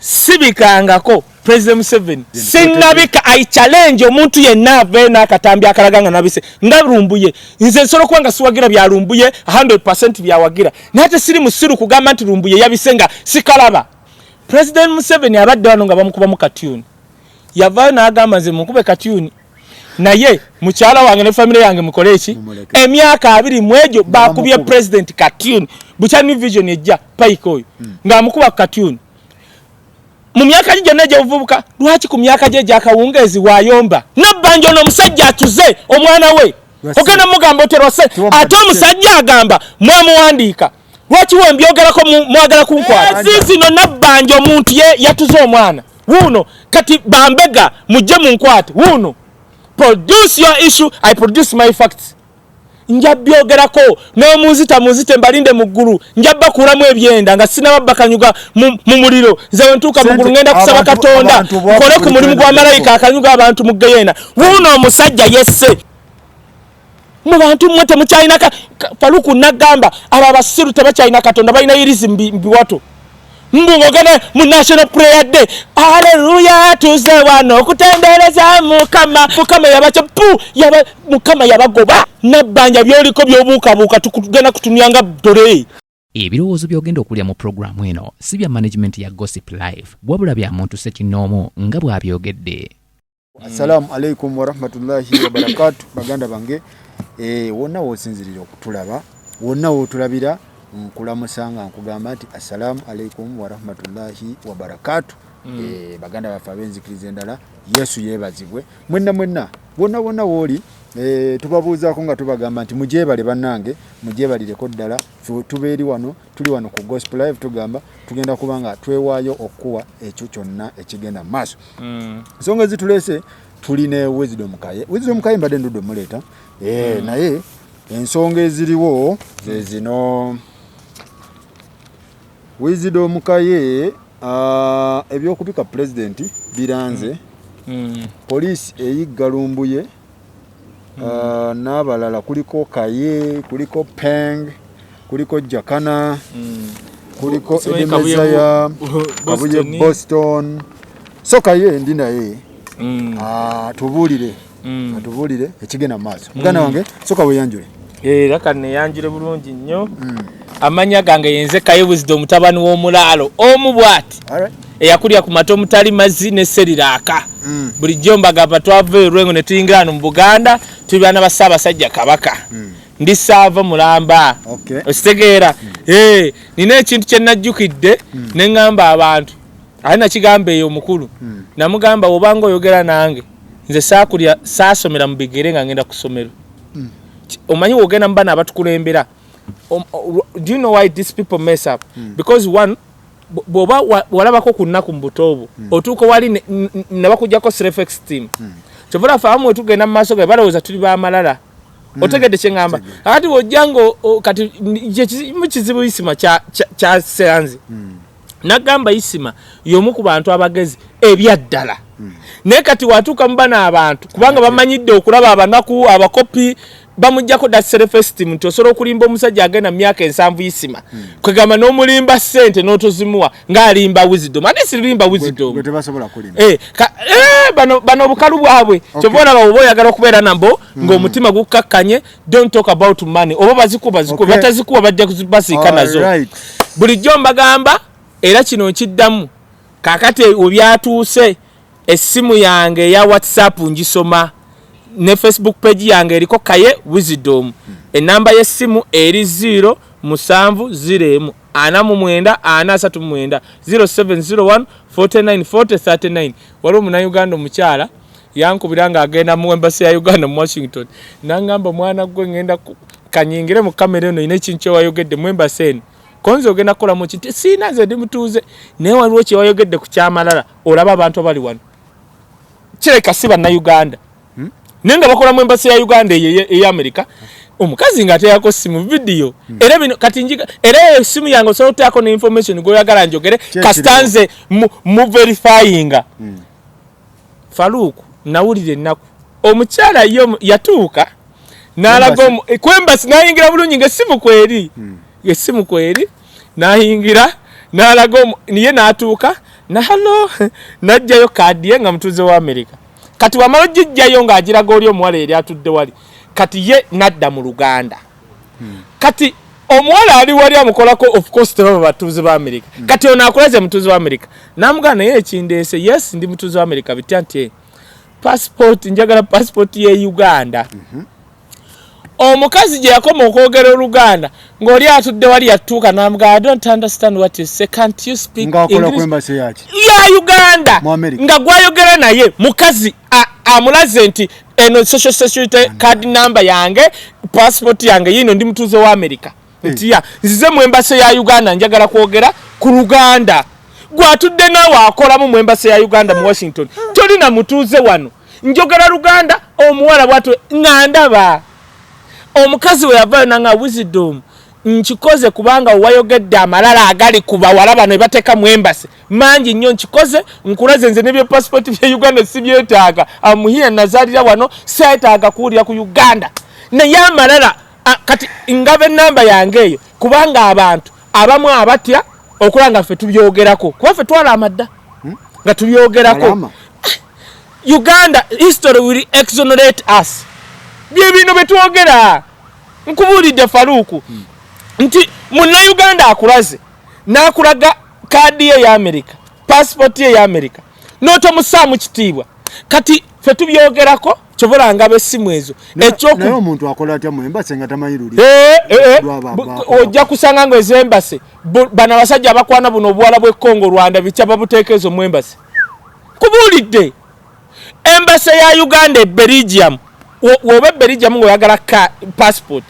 sibikangako President Museveni singabika I challenge omuntu yenna vena akatambi akalaganga nabise ndarumbuye nze nsoro kwanga siwagira byarumbuye 100% byawagira nate siri musiru kugamba nti rumbuye yabisenga sikalaba President Museveni abadde wano nga bamukuba mu katuni yavayo n'agamba nze mukube katuni naye mukyala wange ne family yange mukolechi emyaka 2 mwejo bakubye president katuni buchani vision ejja paikoyo nga mukuba katuni mu myaka gye neje uvubuka lwaki ku myaka gye jakawungezi wayomba Nabanja no musajja atuze omwana we okana mugamba oterose ate omusajja agamba mwamuwandika lwaki wembyogerako mwagala kunkwata zino Nabanja omuntu ye yatuze omwana wuno kati bambega mujje munkwate wuno produce your issue I produce my facts njabyogerako no muzite mbalinde muguru njabba kulamu ebyenda nga sina babakanyuga mu muliro nze ntuka muguru ngenda kusaba katonda kole ku mulimu gwa malayika akanyuga abantu mugeyena wuno omusajja yesse mu bantu mwete mu China faluku nagamba aba basiru tebachina katonda balina irizi mbiwato mbungogene mu national prayer day haleluya tuze wano kutendereza mukama yabacho pu yaba mukama yabagoba Nabanja byoliko byobuuka tukugenda kutunyanga dore ebirowoozo byogenda okulya mu programu eno si bya management ya Gossip Live wabula bya muntu sekinomo nga bwabyogedde. Assalamu alaikum wa rahmatullahi wa barakatuh baganda bange wonna wosinzirira okutulaba wonna wotulabira nkulamusanga nkugamba nti assalamu alaikum wa rahmatullahi wa barakatuh baganda bafe abenzikiriza endala Yesu yebazibwe mwenna wonna woli tubabuuzaako nga tubagamba nti mujebale bannange mujebalireko ddala tubeeri wano tuli wano ku Gospel Live tugamba tugenda kubanga twewaayo okuwa ekyo kyonna ekigenda maaso nsonga zitulese tuline Wisdom Kaye mbadde ndudde muleeta naye ensonga eziriwo ze zino Wisdom Kaye eby'okubika president Biranze police eyiggalumbuye n'abalala kuliko Kaye kuliko Peng kuliko Jakana kuliko Eby'Okubika Kabuye Boston so Kaye ndi naye tubulire ekigenda maaso muganda wange soka weyanjule lakane yanjule bulungi nnyo amanya gange yenze Kaye Wisdom mutabani w'omulalo omubwati eyakulya ku mato mutali mazzi ne seriraka buli jomba gaba twave rwengo ne tuyingirana mu Buganda tubana basaba sajja kabaka ndi sava mulamba ositegeera nina ekintu kye najjukidde ne ngamba abantu alina kigambe eyo omukulu namugamba obanga oyogera nange nze saakulya saasomera mu bigere nga ngenda kusomero omanyi wogenda mbana abatukulembera do you know why these people mess up because one boba walabako kunnaku mbutobo otuko wali nabakujjako self esteem kyovula faamu etugenda mu maaso ge balowooza tuli baamalala otegedde kye ngamba ati wojjango kati kizibu isima kya seanzi nagamba isima y'omu ku bantu abagezi ebyaddala naye kati watuuka mu bana abantu kubanga bamanyidde okulaba abanaku abakopi bamujjako da self esteem nti osobola okulimba omusajja agenda myaka 7 isima kwegamba n'omulimba ssente n'otozimuwa ng'alimba Wisdom ate sirimba Wisdom bano obukalu bwabwe kyova olaba oba oyagala okubeera nabo ng'omutima gukakkanye don't talk about money oba bazikuba batazikuba bajja basiika nazo bulijjo mbagamba era kino nkiddamu kakati obyatuuse essimu yange ya WhatsApp ngisoma ne Facebook page yange eriko Kaye Wisdom enamba y'essimu eri 070 49 0701 494039 waliwo muna Uganda omukyala yankubiranga agenda mu embassy ya Uganda mu Washington nangamba mwana gwe ngenda kanyingire mu kamera eno ine ekintu kyewayogedde mu embassy eno konzo ogenda kukola mu kintu sina nze ndi mutuuze naye waliwo kyewayogedde ku kyamalala olaba abantu abali wano kireka si banna Uganda nenga bakola mu embassy ya Uganda eya America omukazi nga ateyako simu video era bino kati njika era simu yango so otako ne information go yagala njogere kastanze mu verifying Faluku nawulire naku omukyala yo yatuuka nalago kwembassy nayingira bulungi ngesimu kweri yesimu kweri nayingira nalago niye natuuka nalo najjayo kaadi ye nga mutuuze wa America kati wamala gijjayo ng'agiraga oli omuwala eri atudde wali kati ye nadda mu Luganda kati omuwala ali wali amukolako of course tebaba batuuze ba America kati ono akulaze mutuuze wa America namugana naye ekindeese yes ndi mutuuze wa America bitya nti passport njagala passport ye Uganda omukazi gye yakoma okwogera Oluganda ng'oli atudde wali yatuuka namugana I don't understand what you say can't you speak English ya Uganda nga gwayogera naye mukazi amulaze nti eno social security card number yange passport yange yino ndi mutuuze wa America ntiya nzize mu embassy ya Uganda njagala kwogera ku Luganda gwatudde nawe akolamu mu embassy ya Uganda mu Washington toli na mutuuze wano njogera Luganda omuwala bwatwe ngandaba omukazi we yavayo nanga wisdom nkikoze kubanga wayogedde amalala agali kuba wala bano bateka mu embassy manji nnyo nkikoze nkulaze nze nebye passport bya Uganda sibyetaaga amuhiya nazalira wano seetaaga kuulira ku Uganda naye amalala kati ngabe namba yange eyo kubanga abantu abamu abatya okulanga ffe tubyogerako kuba ffe twala amadda nga tubyogerako Uganda history will exonerate us bye bino betwogera nkubulidde Faruku nti munna Uganda akulaze nakulaga kaadi ye ya America passport ye ya America n'otomusaamu kitiibwa kati ffe tubyogerako chovolanga besimu ezo ekyo nayo omuntu akola atya mu embassy nga tamayiruli ojja kusanga ngo ezo embassy bana basajja abakwana buno obwala bwe Congo Rwanda bicha babutekezo mu embassy kubulidde embassy ya Uganda Belgium wobe Belgium ngo yagala passport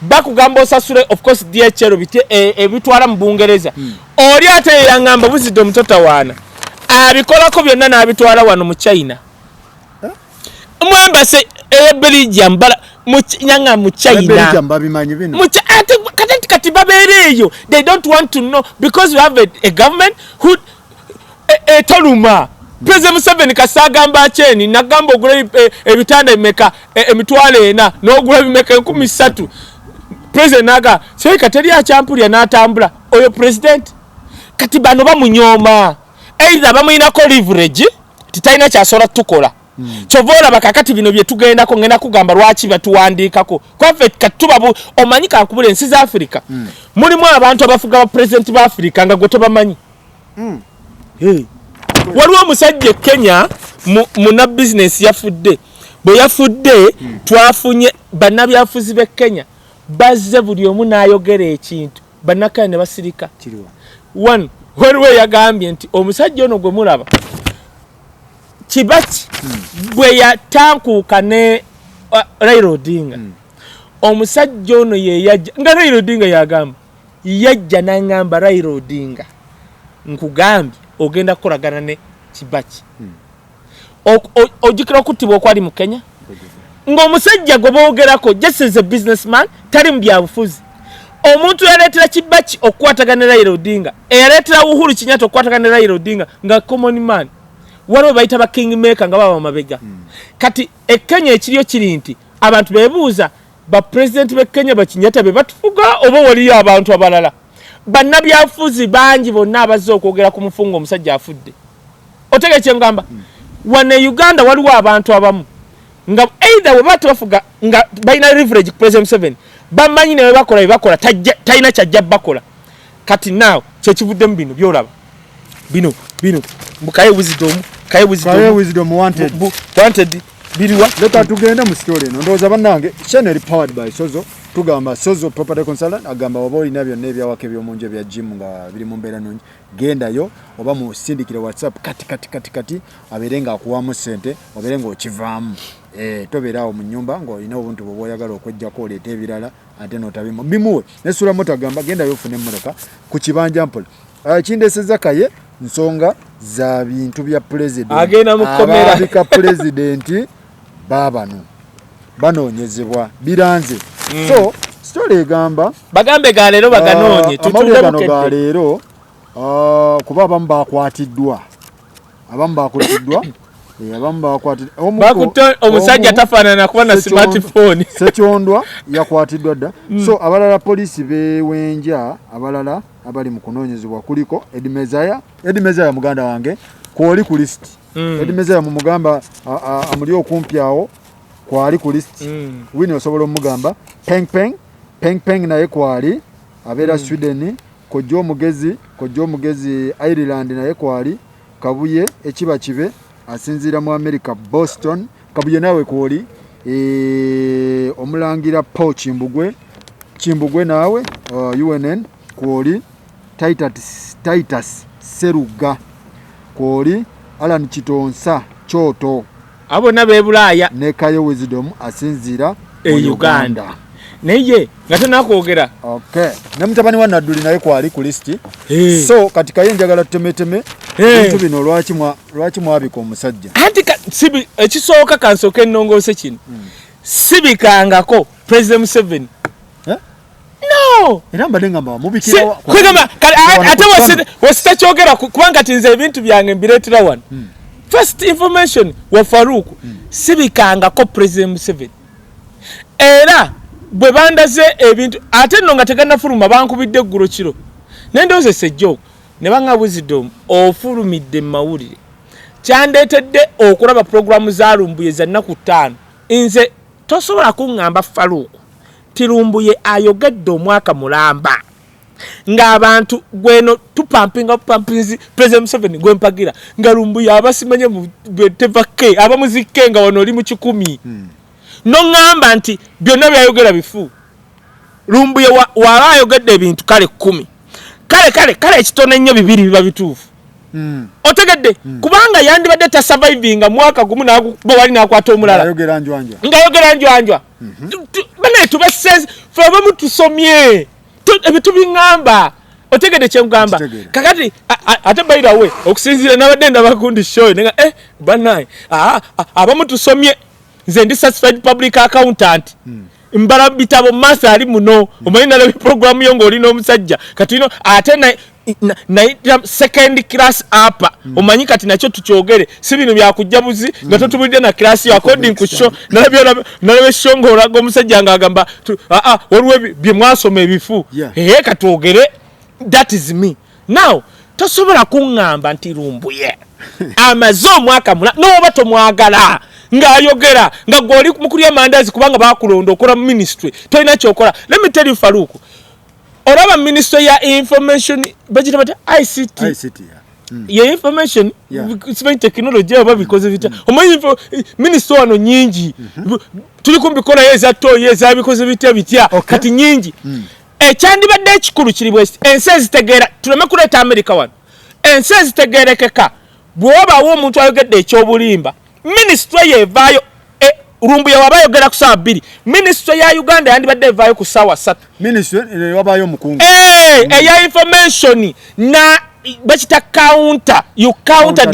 bakugamba osasule of course DHL bite ebitwala mu Bungereza oli ate yangamba buzido mutota wana abikolako byonna n'abitwala wano mu China mwembase Belgium bala nyanga mu China Belgium babimanyi bino kati babereyo they don't want to know because we have a government who toluma Prez Museveni kasagamba acheni nagamba ogula ebitanda emeka emitwale ena n'ogula bimeka 13 Prez naga sei kateri achampulya n'atambula oyo president kati bano bamunyoma either bamuyinako leverage titaina kyasola tukola chovola bakakati bino bye tugenda ko ngenda kugamba lwaki batuwandikako kwaffe katuba omanyika akubule ensi za Africa mulimu abantu abafuga ba president ba Africa nga goto bamanyi waliwo omusajja Kenya muna business yafudde bwe yafudde twafunye bannabyafuzi be Kenya bazze buli omu n'ayogera ekintu bannakaya ne basirika one waliwo yagambye nti omusajja ono gwe mulaba Kibaki bwe yatankuuka ne Raila Odinga omusajja ono ye yajja nga Raila Odinga yagamba yajja n'angamba Raila Odinga nkugambye ogenda kukolagana ne Kibaki ojjukira okutibwa okwali mu Kenya ng'omusajja gwe boogerako just as a businessman tali mu byabufuzi omuntu yaleetera Kibaki okukwatagana ne Raila Odinga eyaleetera Uhuru Kenyatta okukwatagana ne Raila Odinga nga common man waliwo bayita ba kingmaker nga baba mabega kati Kenya ekiriyo kiri nti abantu bebuuza ba president be Kenya bakinyata be batufuga oba waliyo abantu abalala bannabyafuzi bangi bonna abazze okwogera ku mufungo omusajja afudde otege kyengamba wane Uganda waliwo abantu abamu nga either we batufuga nga balina leverage President Museveni bamanyi ne bakola talina kyajja bakola kati now kyekivuddemu bino byolaba bino Kaye wisdom wanted biriwa leta tugende mu story no ndoza bannange channel powered by Sozo tugamba Sozo property consultant agamba waboli nabyo nebya wake byomunje bya gym nga biri mu mbera nungi genda yo oba mu sindikira WhatsApp kati aberenga akuwamu sente oberenga okivaamu toberawo mu nyumba ngo ina obuntu boboyagala okujja ko leta ebirala ate notabimo bimuwe nesula moto gamba genda yo fune mmotoka ku kibanja mpola kindeseza Kaye nsonga za bintu bya president agenda mukomera abika president babano banonyezebwa Biranze so story egamba bagambe galero baganonye tutunda mukete galero kuba abamu bakwatiddwa abamba bakutte omusajja tafaanana kuba na smartphone sekyondwa yakwatiddwa dda so abalala poliisi bewenja abalala abali mu kunoonyezebwa kuliko Eby'Okubika muganda wange kwoli ku list. Eby'Okubika mu mugamba amuli okumpi awo kwali ku list. Wini osobola omugamba Peng naye kwali abeera Sweden. Kojja omugezi Ireland naye kwali. Kabuye ekiba kibe asinziira mu America Boston. Kabuye nawe kwoli. Omulangira Paul Kimbugwe nawe UNN kwoli. Titus Seruga kwoli. Alan Kitonsa Kyoto abo nabe Bulaaya ne Kaye Wisdom asinziira Uganda. Naye nga tunakwogera ne mutabani wa Nadduli naye kwali ku list. So katika yenjagala tutemeteme bintu bino lwaki mwabika omusajja anti sibi ekisooka kansooka ennongoose kino sibikangako President Museveni. No era mbadde ngamba mubikira kwegamba ate wasitakyogera kubanga tinze ebintu byange mbireetera wano. First information wa Faruku sibikangako President Museveni era bwe bandaze ebintu ate nno nga tegannafuluma bankubidde eggulo kiro nendowooza sejjo ne Wisdom ofulumidde mu mawulire kyandeetedde okulaba programu za Lumbuye za nnaku 5. Nze tosobola kuŋŋamba Faruku Tirumbuye ayogedde omwaka mulamba ng'abantu gweno tupampinga President Museveni gwempagira nga Lumbuye abasimanye mu tevake abamuzike nga wano oli mu 100. No ngamba nti byonna byayogera bifu. Lumbuye waba ayogedde ebintu kale 10 kale ekitone nnyo 2 biba bituufu. Otegedde kubanga yandibadde ta survivinga mwaka gumu nakuba wali nakwata omulala nga yogera njwanjwa. Bane tubasese faba mutusomye ebitu bingamba. Otegedde kyengamba kakati ate bayira we okusinzira nabadde ndabakundi show nenga banaye abamutusomye nze ndi certified public accountant. Mbara bitabo masa ali muno omanyi nalaba program yo ng'oli n'omusajja kati ino ate na second class apa omanyi kati nakyo tukyogere si bino byakujjabuzi nga totubulidde na class yo according ku show nalaba show ng'olaga omusajja ng'agamba waliwo bye mwasoma ebifu katwogere. That is me. Now tosobola kuŋŋamba nti Lumbuye amaze omwaka n'oba tomwagala ng'ayogera nga gwoli mukulya mandazi kubanga bakulonda okola mu ministry tolina kyokola. Let me tell you Faruku olaba ministry ya information budget bata ICT ya information simanyi technology aba bikoze vita omanyi ministry wano nyingi tuli kumbikola yeza bikoze bitya kati nyingi. Ekyandibadde ekikulu kiri bwesi ensi ezitegeera tuleme kuleeta America wano ensi ezitegeerekeka bw'obaawo omuntu ayogedde ekyobulimba ministry yevaayo Lumbuye waba ayogera ku ssaawa 2 ministry ya Uganda yandibadde evaayo ku ssaawa 3 ministry wabaayo omukungu eya information na bakita counter you counter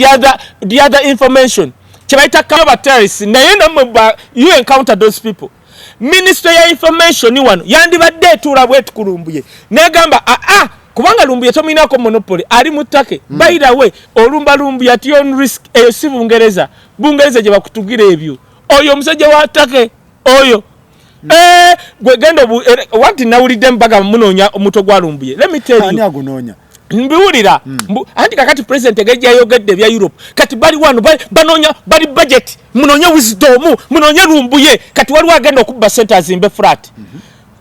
the other information kyebayita counter terrorists naye namwe you encounter those people. Ministry ya information wano yandibadde etuula bwetu ku Lumbuye negamba kubanga Lumbuye tominako monopoly ali mutake by the way olumba Lumbuye at your risk eyo si Bungereza gye bakutugira ebyo oyo omusajja wa take oyo gwe genda wanti nawulidde mbaga munoonya omuto gwa Lumbuye. Let me tell you ani agunoonya mbiwulira anti kakati president egejja yayogedde bya Europe kati bali wano banoonya bali budget munoonya Wisdom munoonya Lumbuye kati waliwo agenda okubba center azimbe flat.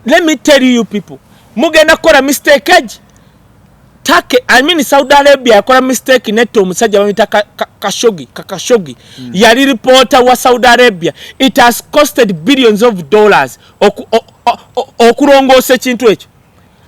Let me tell you people mugenda kola mistake eji Saudi Arabia yakola mistake netto omusajja bamita Kakashogi yali reporter wa Saudi Arabia. It has costed billions of dollars okulongoosa ekintu ekyo.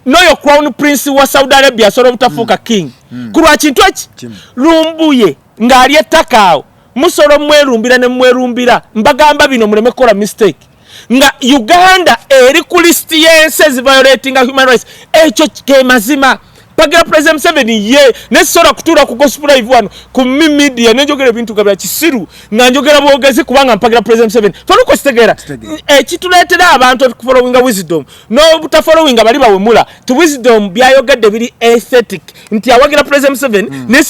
Noyo crown prince wa Saudi Arabia soro butafuka king kulwa kintu eki Lumbuye ng'ali ettaka awo musoro mwerumbira ne mwerumbira mbagamba bino muleme kola mistake nga Uganda eri ku list y'ensi violating human rights ekyo ke mazima pagira President Museveni ye nesobola kutuula ku gospel live wano ku media nenjogera ebintu gabya kisiru nga njogera bwogezi kubanga mpagira President Museveni faluko kitegeera ekituleetera abantu okufollowinga Wisdom no butafollowinga bali bawemula to Wisdom byayogedde biri aesthetic nti awagira President Museveni ne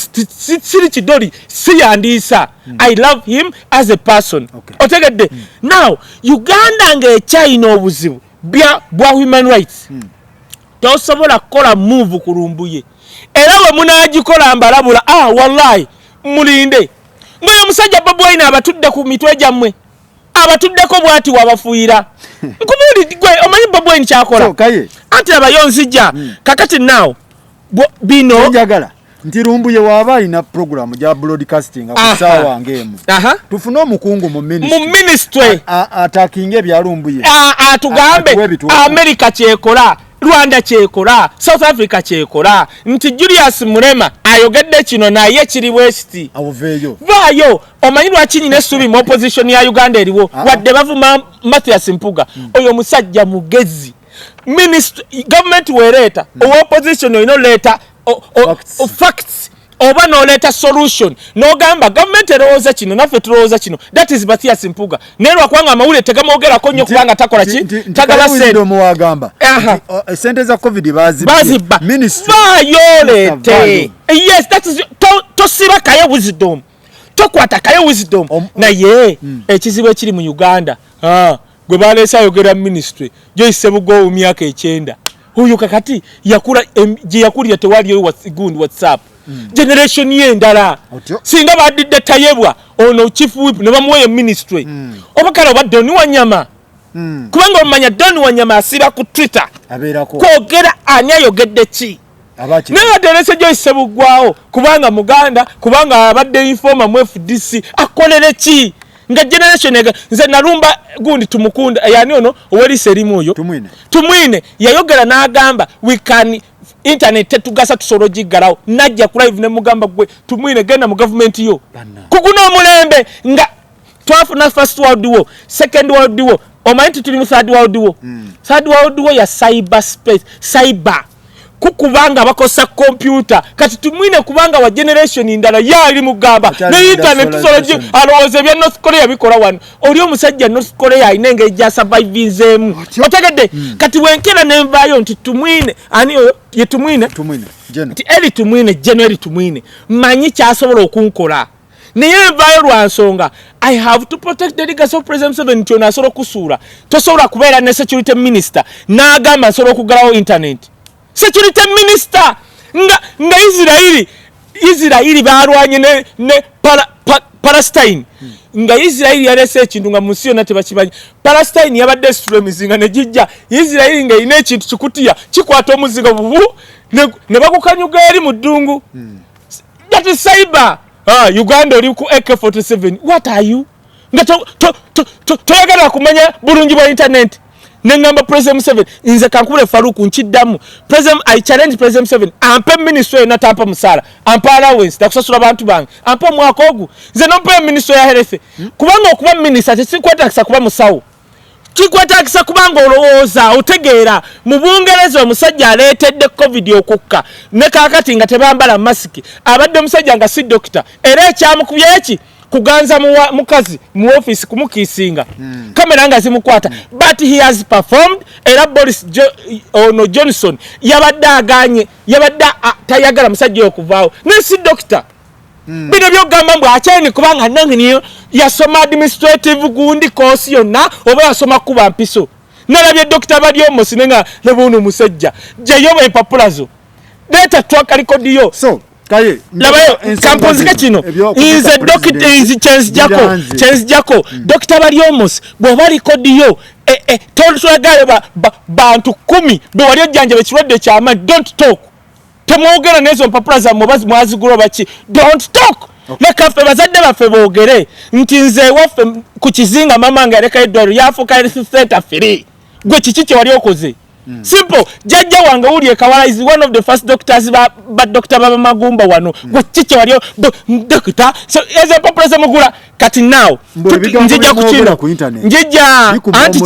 siri kidoli si yandiisa. I love him as a person. Otegedde now Uganda ng'ekyayina obuzibu bwa human rights tosobola kukola move kulumbuye era we munagikola mbalabula wallahi mulinde ngoyo musajja Bobi Wine abatudde ku mitwe jammwe abatuddeko bwati wabafuira nkubuli gwe omanyi Bobi Wine kyakola so Kaye ati abayonzija kakati now bino njagala nti lumbuye waba ina program ja broadcasting akusawa ngemu tufune omukungu mu ministry atakinge bya lumbuye atugambe America kyekola Rwanda kyekola South Africa kyekola nti Julius Murema ayogedde kino naye kiri west avuveyo vayo omanyi lwaki nyine subi mu opposition ya Uganda eriwo wadde bavuma Mathias Mpuga oyo musajja mugezi ministry government wereta opposition oyino leta facts oba no leta solution no gamba government erowooza kino naffe tulowooza kino that is Mathias Mpuga nerwa kwanga amawule tegamogera ko nnyo kubanga takola ki tagala sente mu wagamba sente za covid baziba ministry bayolete yes that is to siba Kaye wisdom to kwata Kaye wisdom na ye ekizibu ekiri mu Uganda gwe balesa yogera ministry joyise bugo myaka 9 huyo kakati yakula yakulya tewali gundi WhatsApp generation yendala singa badidde tayebwa ono chief whip ne bamuwe ministry obakala badde ni wanyama kubanga omanya doni wanyama asiba ku Twitter aberako kwogera ani ayogedde ki naye aterese joyise bugwawo kubanga muganda kubanga abadde informa mu FDC akolere ki nga generation ega nze nalumba gundi tumukunda yani ono oweri serimu oyo tumwine yayogera n'agamba we can internet tetugasa tusoro jigalawo najja ku live ne mugamba gwe tumwine genda mu government yo kuguna omulembe nga twafuna first world war second world war omanyi tuli mu third world war third world war ya cyber kukubanga bakosa computer kati tumwine kubanga wa generation indala yali mugamba ne internet tusoloji alowooze bya North Korea bikola wano oli omusajja North Korea inenge ja survive otegedde kati wenkera nenvayo nti tumwine ani oyo ye tumwine nti eli tumwine January tumwine manyi kyasobola okunkola niye vayo lwansonga I have to protect the legacy of President Museveni tyo nasolo kusura tosobola kubeera ne security minister n'agamba nsolo okugalawo internet security minister nga Israeli barwanye ne Palestine nga Israeli yalese ekintu nga munsi yonna tebakimanyi Palestine yabadde extremism ne jijja Israeli nga ine ekintu kikutiya kikwata omuzigo bubu ne bakukanyuga eri mu ddungu that is cyber Uganda oli ku AK47 what are you nga toyagala kumanya bulungi bwa internet nengamba President Museveni nze kankule Faruku nchiddamu President I challenge President Museveni ampe ministry na tampa musala ampa allowance takusasula abantu bange ampa mwaka ogu nze nompe ministry ya health kubanga okuba minister tekikwata kisa kuba musawo kikwata kisa kubanga olowooza otegeera mu Bungereza omusajja aleetedde covid okukka ne kakati nga tebambala masiki abadde omusajja nga si doctor era ekyamukubye eki kuganza mukazi mu office kumukisinga kamera nga zimukwata but he has performed era Boris Johnson yabadde aganye yabadde tayagala musajja okuvaawo ne si doctor bino byogamba mbwa akyeni kubanga nange niyo yasoma administrative gundi course yonna oba yasoma kuba mpiso nalabye doctor bali omusi nenga lebuno musajja jayo empapulazo data twaka record yo so Kaye labayo kamponzika kino inze doctor is chance jako doctor bali omusi bwo bali record yo tolwagale bantu 10 bwe wali ojjanja bekirwadde kyama don't talk temwogera nezo mpapula za mubazi mwazigulo baki don't talk leka ffe bazadde baffe boogere nti nze waffe ku kizinga mama nga leka eddwaliro yafuuka health center free gwe kiki kye wali okoze simple jajja wange uli ekawala is one of the first doctors ba Dr. Baba Magumba wano gwe kiki kye wali doctor so ezo mpapula za mugula kati now njija kukino njija anti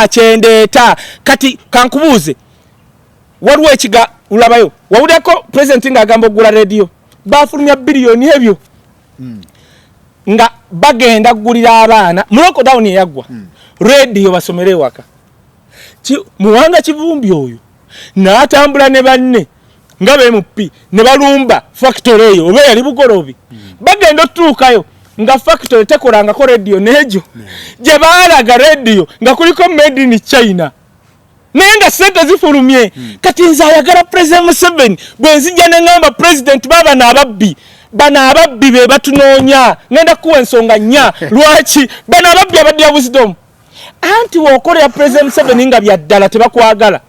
chendeta kati kankubuuze waliwo ekiga ulabayo wawuleko president nga agamba ogula radio bafulumya billioni ebyo nga bagenda kugulira abaana mu lockdown eyagwa radio basomere waka muwanga kivumbi oyo n'atambula ne banne nga MP ne balumba factory eyo oba yali bugolobi bagenda otuukayo nga factory tekolangako radio nejo gye baalaga radio nga kuliko made in China nenga sente zifulumye kati nze ayagala President Museveni bwenzijja nengamba president baba n'ababbi bana ababbi be batunoonya ngenda kuwa ensonga nnya lwaki bana ababbi abadde wisdom anti wokolera President Museveni nga byaddala tebakwagala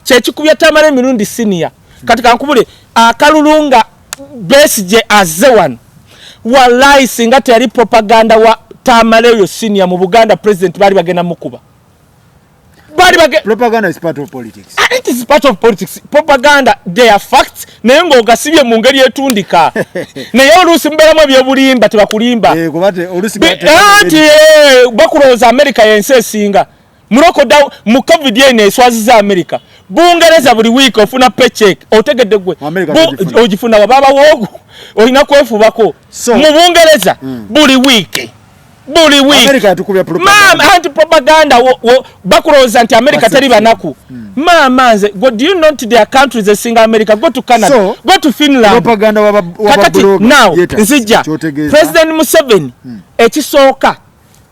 kyekikubya tamala emirundi senior kati kankubule akalulunga Besigye azze wano wallahi singa teyali propaganda wa tamala eyo senior mu Buganda president bali bagenda mukuba propaganda is part of politics. It is part of politics. Propaganda, they are facts. Nengo ogasibye mu ngeri etundika. Naye oluusi mberamu ebyobulimba tebakulimba. Kubate oluusi bakuloza America yensi esinga. Muloko da mu COVID yene eswaziza America. Bungereza buli week ofuna paycheck. Otegedde gwe. Ogifuna baba wogu. Olina kwefubako. Mu Bungereza buli week. America tukubya propaganda. Anti propaganda bakuloza nti America teri banaku. Nze go do you know to their countries a single America go to Canada go to Finland propaganda wa now nzija President Museveni ekisooka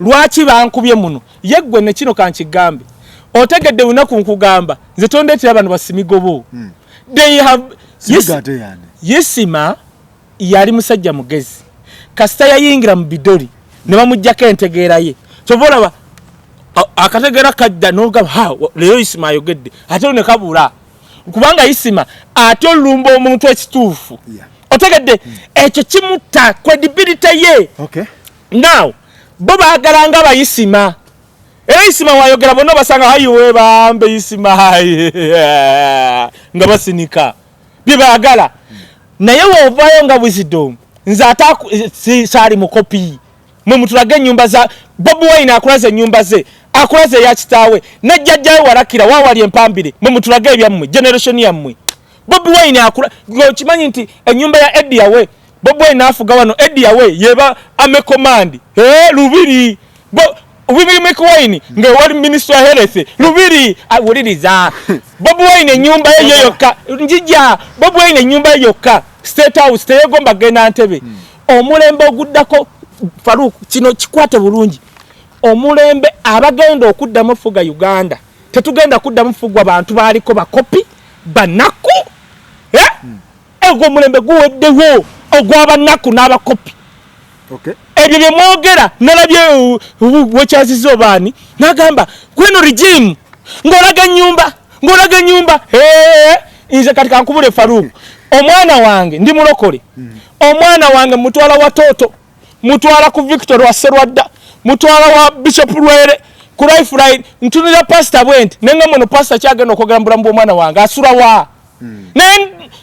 lwaki bankubye muno yeggwe ne kino kankigambe otegedde unaku nkugamba nze tondetera abantu basimigobo they have yesima yali musajja mugezi kasita yayingira mu bidoli ne bamujjako entegeera ye kyobola akategera kajja noga leero Isima ayogedde ate ne kabula kubanga Isima ate olumba omuntu ekituufu otegedde ekyo kimuta credibility ye now bo baagalanga abayisima era Isima wayogera bonna basanga hayiwe bambe Isima nga basinika bye baagala naye woovaayo nga wisdom nze saali mu kopi mwe mutulage nyumba za Bobi Wine akulaze ennyumba ze akulaze ya kitaawe najjajjawe warakira wawali empambire mwe mutulage ebyammwe generation yammwe Bobi Wine akula kimanyi nti ennyumba ya Eddie Bobi Wine afuga wano Eddie yeba ame command lubiri Mike Wine nge wali minister wa health lubiri awuliriza Bobi Wine nyumba ye yokka njija Bobi Wine nyumba ye yokka state house teyegomba genda ntebe omulembe oguddako Faruk kino kikwate bulungi omulembe abagenda okuddamu fuga Uganda tetugenda kuddamu fugwa abantu baliko bakopi banaku ego omulembe guweddewo ogw'abanaku n'abakopi ebyo bye mwogera nalabye wekyazizo baani nagamba gweno regime ng'olaga ennyumba nze kati kankubule Faruk omwana wange ndi mulokole omwana wange mutwala watoto mutwala ku Victor wa Serwadda mutwala wa Bishop Lwere ku Lifeline ntunira pastor bwent nenga mono pastor kyagenda okwogera mbulamu bw'omwana wange asula wa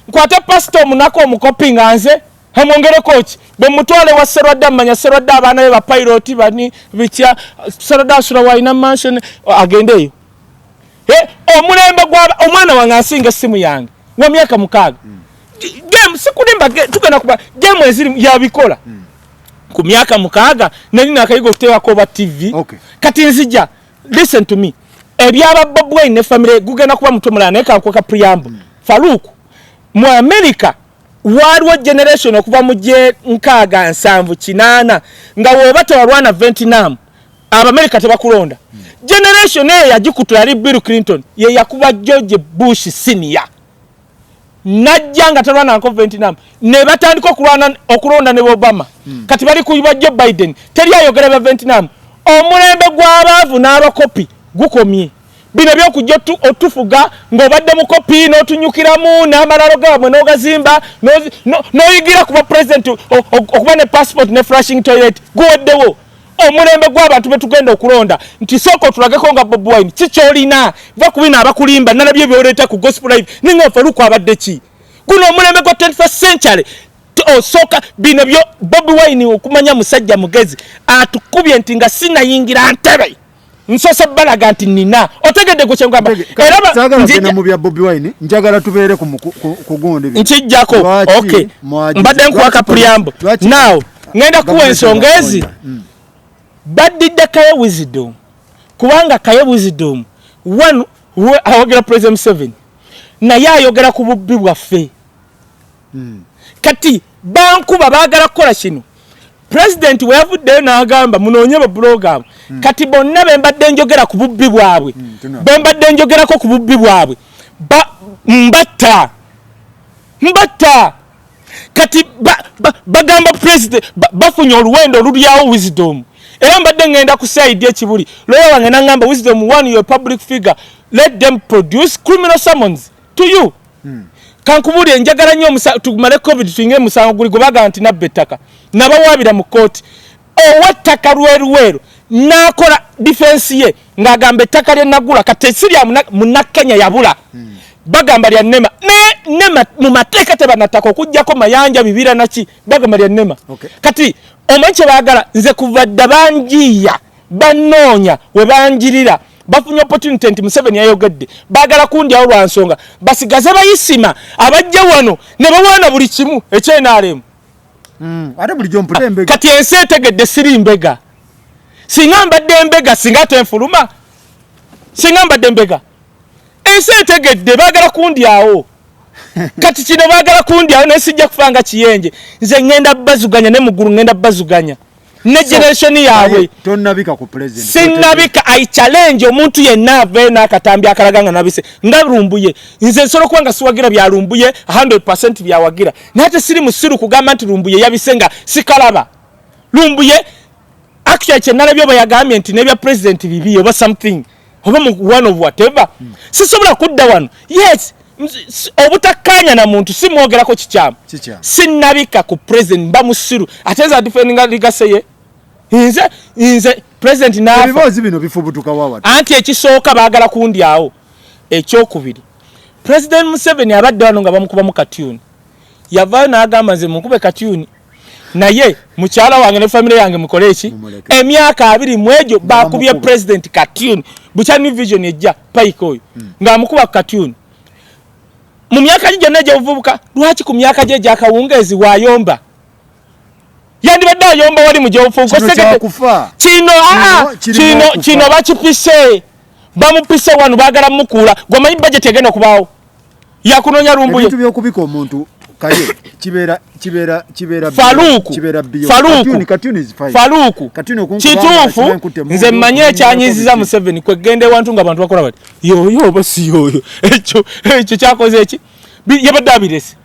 nkwata pastor munako omukopinga nze hamwongere coach bwe mutwale wa Serwadda manya Serwadda abaana be ba pilot bani bicha Serwadda asula wa ina mansion agendeyo omulembe gwa omwana wange asinga simu yange wa myaka 6 game sikulimba tugenda kuba game eziri yabikola ku myaka 6 nali nakayigo kutewa ko ba TV kati nzija listen to me ebyaba Bobi Wine ne family gugenda kuba mutomulana eka preamble Faruk mu America waliwo generation okuva mu je 6 8 nga woba tewalwana Vietnam America tebakulonda generation yagikutula ali Bill Clinton ye yakuba George Bush senior najjanga talwana nko Vietnam ne batandika okulonda ne Obama kati bali kuyiba Joe Biden teri ayogera ba Vietnam omulembe gw'abavu n'abakopi gukomye bino byokujja otufuga ng'obadde mu kopi n'otunyukiramu n'amalalo gaabwe n'ogazimba n'oyigira kuba president okuba ne passport ne flashing toilet guweddewo omulembe gw'abantu betugenda okulonda nti soko tulageko nga Bobi Wine kikyolina va kubina abakulimba nalabye byoleeta ku gospel live ninga Faruku abadde ki guno omulembe gwa 21st century soka bino byo Bobi Wine okumanya musajja mugezi atukubye nti nga sinayingira ntebe nsosa balaga nti nina otegedde ku kyengamba era nzina mu bya Bobi Wine njagala tubeere ku gundi bi nkijjako okay mbadde nkwaka preamble now ngenda kuwa ensonga ezi badidde Kaye wisdom kubanga Kaye wisdom one ayogera President Museveni naye ayogera ku bubbi bwaffe kati bankuba baagala kukola kino president weyavuddeyo n'agamba munoonye babuloga kati bonna bembadde njogera ku bubbi bwabwe bembadde njogerako ku bubbi bwabwe mbatta kati bagamba president bafunye oluwendo olulyawo wisdom era mbadde ngenda ku side ekibuli lawyer wange nangamba wisdom one your public figure let them produce criminal summons to you kankubuli njagala nnyo tumale covid tuyinge musango guli gobaga nti nabbe ettaka nabawabira mu kooti owattaka lweruweru nakola defense ye ng'agamba ettaka lye nagula kati sirya munnakenya yabula bagamba lya nema mu mateeka tebanattaka okuggyako mayanja bibira naki bagamba lya nema kati omanyi kye baagala nze kuva dda banjiya banoonya we banjirira bafunye opportunity nti Museveni yayogedde baagala kundyawo lwa nsonga basigaze bayisima abajja wano ne bawaana buli kimu ekyenaalemu ate bulijjo mpulira embega kati ensi etegedde siri mbega singa mbadde mbega singa tenfuluma singa mbadde mbega ensi etegedde baagala kundyawo kati kino baagala kundyawo naye sijja kufanga kiyenje nze ngenda bazuganya ne muggulu ngenda bazuganya ne generation yaabwe tonnabika ku president sinnabika I challenge omuntu yenna ave n'akatambi akalaganga nabise nga lumbuye nze nsolo kwanga siwagira bya lumbuye 100% byawagira nate siri musiru kugamba nti lumbuye yabisenga sikalaba lumbuye actually chenalabyo bayagambye nti nebya president bibiyo ba something oba mu one of whatever sisobola kudda wano yes obutakanya na muntu simwogerako kikyama sinnabika ku president bamusiru ateza defending ligaseye inze president na ebibozi bino bifubutuka wawa anti ekisooka baagala kundyawo ekyokubiri president Museveni abadde wano nga bamukuba mu katuni yavaayo n'agamba nze mukube katuni naye mukyala wange ne family yange mukole eki emyaka 2 mwejo bakubye president katuni buchani vision ejja pike oyo ng'amukuba katuni mu myaka gye gyonna gy'obuvubuka lwaki ku myaka gye gy'akawungeezi wayomba yandibadde ayomba wali mu gy'obuvubuka kino bakipise bamupise wano baagala mukuula gwomanyi budget egenda okubaawo yakunoonya lumbuye ebintu by'okubika omuntu Kaye kibera Faluku kituufu nze mmanye ekyanyiziza Museveni kwegende wantu nga abantu bakola bati yoyo basi yoyo ekyo kyakoze eki yabadde abirese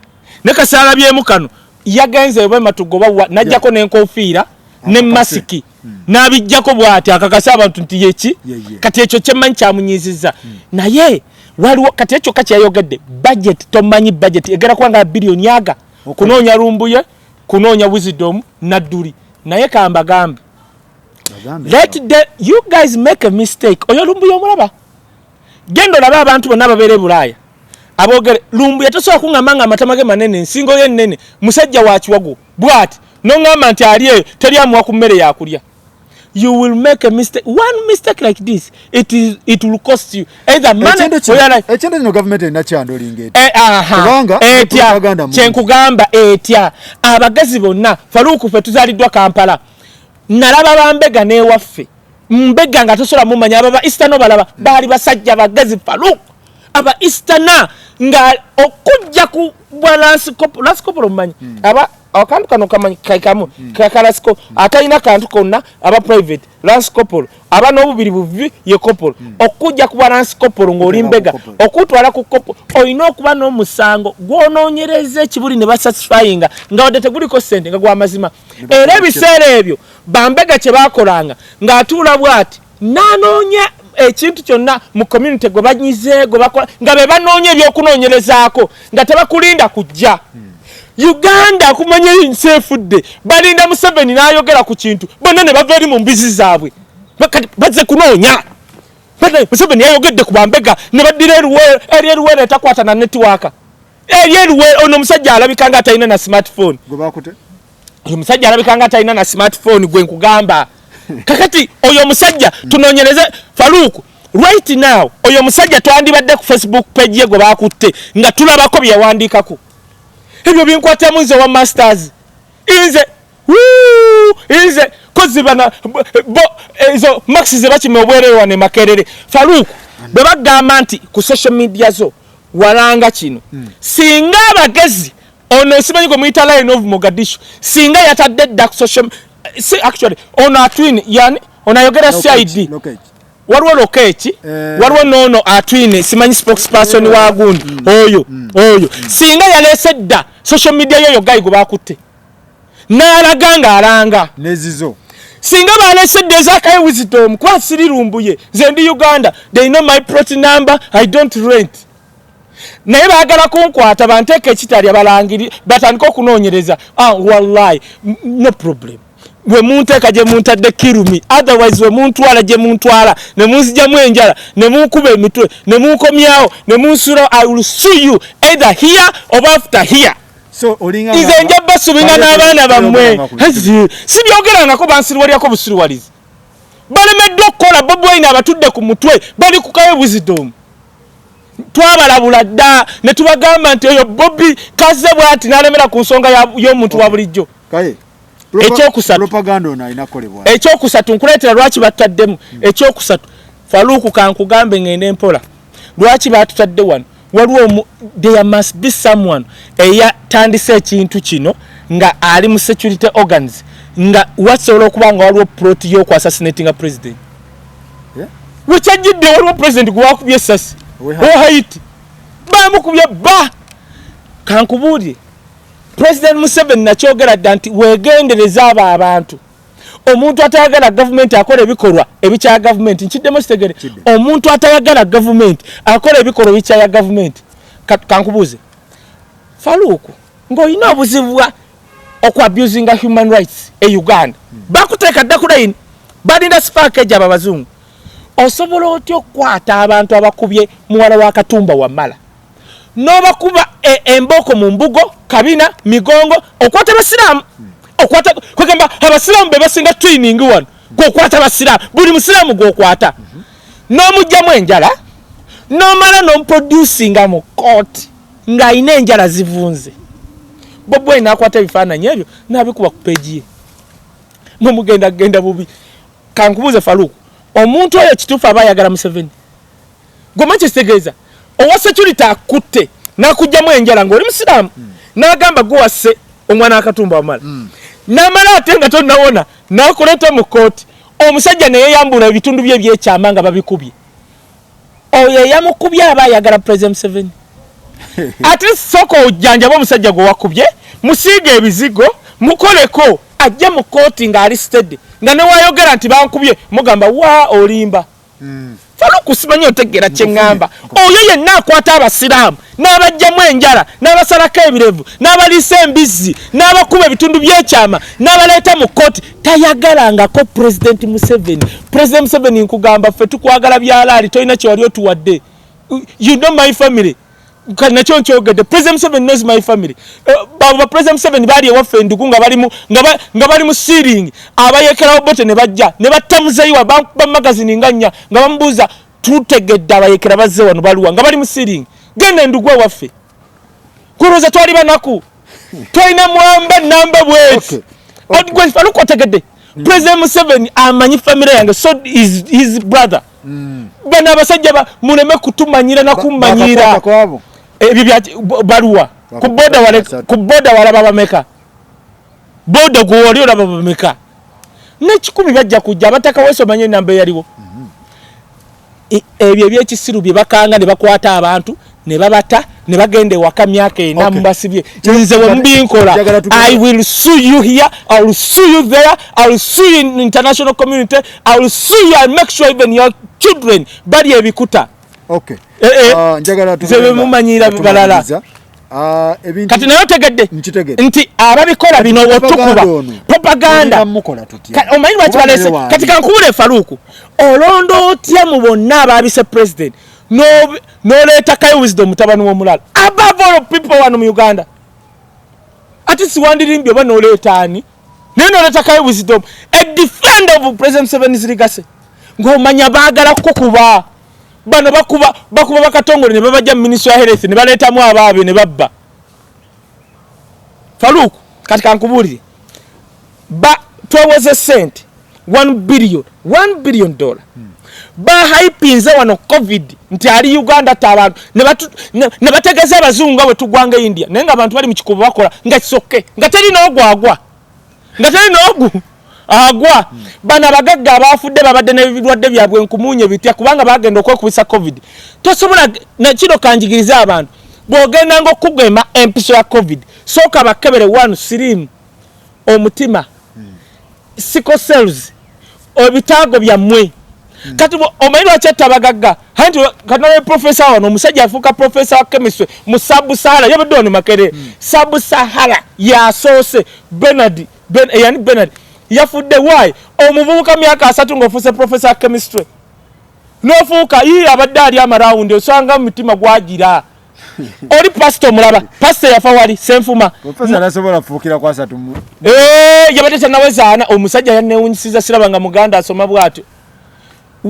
ne kasaala byemu kano yagenze bwe matugoba najjako n'enkofiira ne masiki n'abijjako bw'ati akakasa abantu nti yeki kati ekyo kyemmanyi kyamunyiziza naye waliwo kati ekyo kakyayogedde budget tomanyi budget egera kwanga billion yaga kunoonya lumbuye kunoonya wisdom nadduli naye kamba gambe let you guys make a mistake oyo lumbuye omulaba gendo laba abantu bonna babeere Bulaaya abogere lumbuye tosobola kungamba amatamage manene nsingo ye nene musajja wa kiwago bwati nongamba nti ali eyo teryamuwa ku mmere yakulya. You will make a mistake. One mistake like this, it will cost you either money or your life. Echende no government na chando lingeti. Chenkugamba etya abagazi bonna Faluku fe tuzaliddwa Kampala. Nalaba bambega ne waffe. Mbega nga tosola mumanya ababa Eastern balaba bali basajja bagazi Faluku. Aba Eastern nga okujja ku balance couple manyi. Aba akantu kano kamanyi kaikamu kakalasko atayina kantu konna aba private lance couple aba n'obubiri buvi ye couple okujja kuba lance couple ng'oli mbega okutwala ku couple oyina okuba n'omusango gwonoonyereza ekibuli ne basatisfyinga nga wadde teguliko ssente nga gwa mazima era ebiseera ebyo bambega kye baakolanga ng'atuula bw'ati n'anoonya ekintu kyonna mu community gwe banyize gwe bakola nga be banoonya ebyokunoonyerezaako nga tebakulinda kujja Uganda kumanya insefudde balinda Museveni n'ayogera ku kintu bonna ne bava eri mu mbizi zaabwe bazze kunoonya Museveni yayogedde ku bambega ne baddira eruwere etakwata na network eruwere ono musajja alabika nga atalina na smartphone oyo musajja alabika nga atalina na smartphone gwe nkugamba kakati oyo musajja tunoonyereze Faluku right now oyo musajja twandibadde ku Facebook page ye gwe baakutte nga tulabako bye yawandiikako ebyo binkwata munze wa masters inze kozibana ezo maxi ze bakime obwerewa ne makerere Faluku bwe bagamba nti ku social media zo walanga kino singa abagezi ono simanyi ko muita line of Mogadishu singa yatadde dda ku social see actually on atwin yani onayogera CID waliwo lokechi waliwo nono atwine simanyi spokesperson wa gundi oyo singa yalese dda social media yoyo gayi bakutte n'alaganga alanga nezizo singa balese dda za Kaye wisdom kwa siri rumbuye nze ndi Uganda they know my plot number I don't rent naye baagala kunkwata banteeka ekitali abalangiri batandika okunoonyereza wallahi no problem we munteeka gye muntadde kirumi otherwise we muntwala gye muntwala ne munzigyamu enjala ne munkuba emitwe ne munkomyawo ne munsula I will sue you either here or after here. So olinga ize njabba subinga n'abaana bammwe si byogerangako bansiriwalyako busiriwalizi balemedde okukola Bobi Wine abatudde ku mutwe bali ku Kaye wisdom twabalabula dda ne tubagamba nti oyo Bobi kaze bwati n'alemera ku nsonga y'omuntu wa bulijjo. Kaye propaganda ona inakolebwa ekyokusatu nkuleetera lwaki batutaddemu ekyokusatu Faluku kankugambe ngende empola lwaki batutadde wano waliwo there must be someone eyatandise ekintu kino nga ali mu security organs nga wasobola okuba nga waliwo plot y'oku assassinating president wekyajjidde waliwo president gwakubye essasi Haiti bamukubye ba kankubuulire President Museveni nakyogera dda nti weegendereza abo abantu omuntu atayagala government akola ebikolwa ebikya government nkiddemu sitegere omuntu atayagala government akola ebikolwa ebikya government kankubuuze Faluku ng'olina obuzibu abusing human rights e Uganda bakuteeka dda ku layini balinda sipakeji abo abazungu osobola otya okukwata abantu abakubye muwala wa Katumba Wamala n'obakuba emboko mu mbugo kabina migongo okwata abasiraamu okwata kwegamba abasiraamu be basinga training wano gwokwata abasiraamu buli musiraamu gwokwata n'omugyamu enjala n'omala n'omuproducinga mu court ng'ayina enjala zivunze Bobi Wine n'akwata ebifaananyi ebyo n'abikuba ku peegi ye n'omugenda bubi kankubuuze Faluku omuntu oyo kituufu aba ayagala Museveni goma kitegeeza owa security akutte nakujjamu enjala ng'oli musiraamu n'agamba gwewase omwana akatumba Wamala n'amala ate nga tonnawona n'akuleeta mu kooti omusajja ne yeeyambula ebitundu bye ebyekyama nga babikubye oyo eyamukubye aba ayagala President Museveni ate soko ojjanjaba omusajja gwe wakubye musiiga ebizigo mukoleko ajja mu kooti ng'ali steady nga ne wayogera nti bankubye mugamba wa olimba Faluku simanyi otegera kyeŋŋamba oyo yenna akwata abasiraamu n'abajjamu enjala n'abasalako ebirevu n'abaliisa embizzi n'abakuba ebitundu by'ekyama n'abaleeta mu kooti tayagalangako President Museveni. President Museveni nkugamba ffe tukwagala byalaali tolina kyewali otuwadde you know my family kali nakyo nkyogedde President Museveni knows my family baba President Museveni baali ewaffe endugu nga bali mu searing abayekerawo bote ne bajja ne battamuzeyiwa ba magazine nga nnya nga bamubuuza tutegedde abayekera bazze wano baluwa nga bali mu searing genda endugu ewaffe kuloza twali banaku twalina mwamba namba bweti Faluku otegedde President Museveni amanyi family yange so is his brother bana abasajja muleme kutumanyira na kumanyira ebyo baluwa ku boda walaba bameka boda gwoli olaba bameka n'ekikumi bajja kujja abataka weso manye namba yaliwo ebyo ebyekisiru bye bakanga ne bakwata abantu ne babata ne bagende waka myaka ena mbasibye nze we mbinkola I will sue you here I will sue you there I will sue you in international community I will sue you and make sure even your children bali ebikuta njagala tuwe mumanyira balala kati nayo tegedde nti ababikola bino otukuba propaganda omanyi lwaki balese kati kankubule Faluku olondo otya mu bonna ababise president n'oleeta Kaye wisdom mutabani w'omulala above all people wano mu Uganda ati siwandirimbye oba n'oleeta ani naye n'oleeta Kaye wisdom a defender of President Museveni's legacy ng'omanya baagala kukuba bano bakuba bakatongole ne babajja mu Ministry of Health ne baleetamu abaabe ne babba Faluku kati kankubuulire twaweze sente $1 billion bahypinze wano COVID nti ali Uganda tabantu ne bategeza abazungu nga bwe tugwanga India naye nga abantu bali mu kikubo bakola nga kisoke nga teri n'ogwagwa nga teri n'ogu agwa bana bagagga abafudde babadde n'ebirwadde byabwe nkumunye bitya kubanga bagenda okwekubisa covid tosobola na kino kanjigiriza abantu bwogenda ng'okugema empiso ya covid sooka bakebere wanu sirimu omutima sickle cells ebitaago byammwe kati omanyi lwaki atabagagga hanti kanawe profesa wano omusajja afuuka profesa wa chemistry mu Sub-Sahara yabadde wano Makerere Sub-Sahara yasoose Bernard yafudde wayi omuvubuka myaka 3 ng'ofuuse profesa wa chemistry n'ofuuka abadde ali amarawundi osanga mu mutima gwagira oli pastor mulaba pastor yafa wali senfuma profesa nasobola kufuukira kwa 3 mu yabadde tannaweza omusajja yanneewunyisiza sirabanga muganda asoma bw'atyo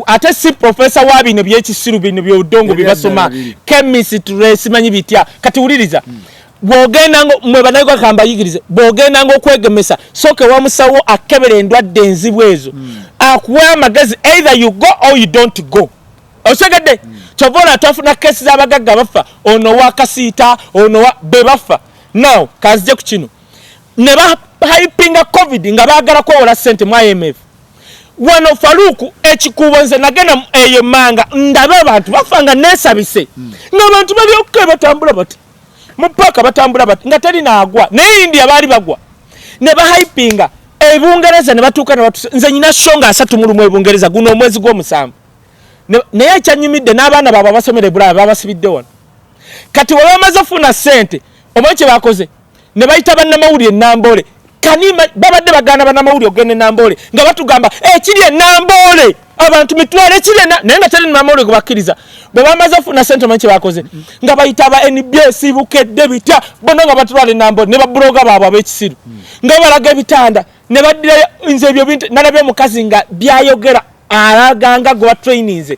ate si profesa wa bino by'ekisiru bino by'odongo bibasoma chemistry simanyi bitya kati wuliriza bwogenda ngo mwe banayiga kamba yigirize bwogenda ngo okwegemesa soke wa musawo akebere endwadde enzibu ezo akuwa amagezi either you go or you don't go osegedde chobola twafuna kesi z'abagagga bafa ono wa kasiita ono wa bebafa now kazije ku kino ne ba hypinga covid nga baagala kwewola ssente mu IMF wano Faruku ekikubo nze nagenda eyemanga ndabe abantu bafanga nesabise n'abantu balyoke batambula bati mupaka batambula bati nga tali naagwa ne India bali bagwa ne ba hypinga ebungereza ne batuuka ne batusa nze nyina shonga 3 mu lumu ebungereza guno omwezi gw'omusanvu naye kyanyumidde n'abaana baabwe abasomera Bulaya babasibidde wano kati bwe bamaze funa ssente omanyi kye bakoze ne bayita bannamawulire Nambole kanima babadde bagana bannamawulire ogende Nambole nga batugamba kiri Nambole abantu mitwale kiri naye nga tali Nambole kubakkiriza bwe bamaze funa ssente omanyi kye bakoze nga bayita aba NBS bukedde bitya bonna nga batwale Nambole ne babloga baabwe ab'ekisiru nga balaga ebitanda ne baddira nze ebyo bintu nalabye mukazi nga byayogera alaganga gwa trainings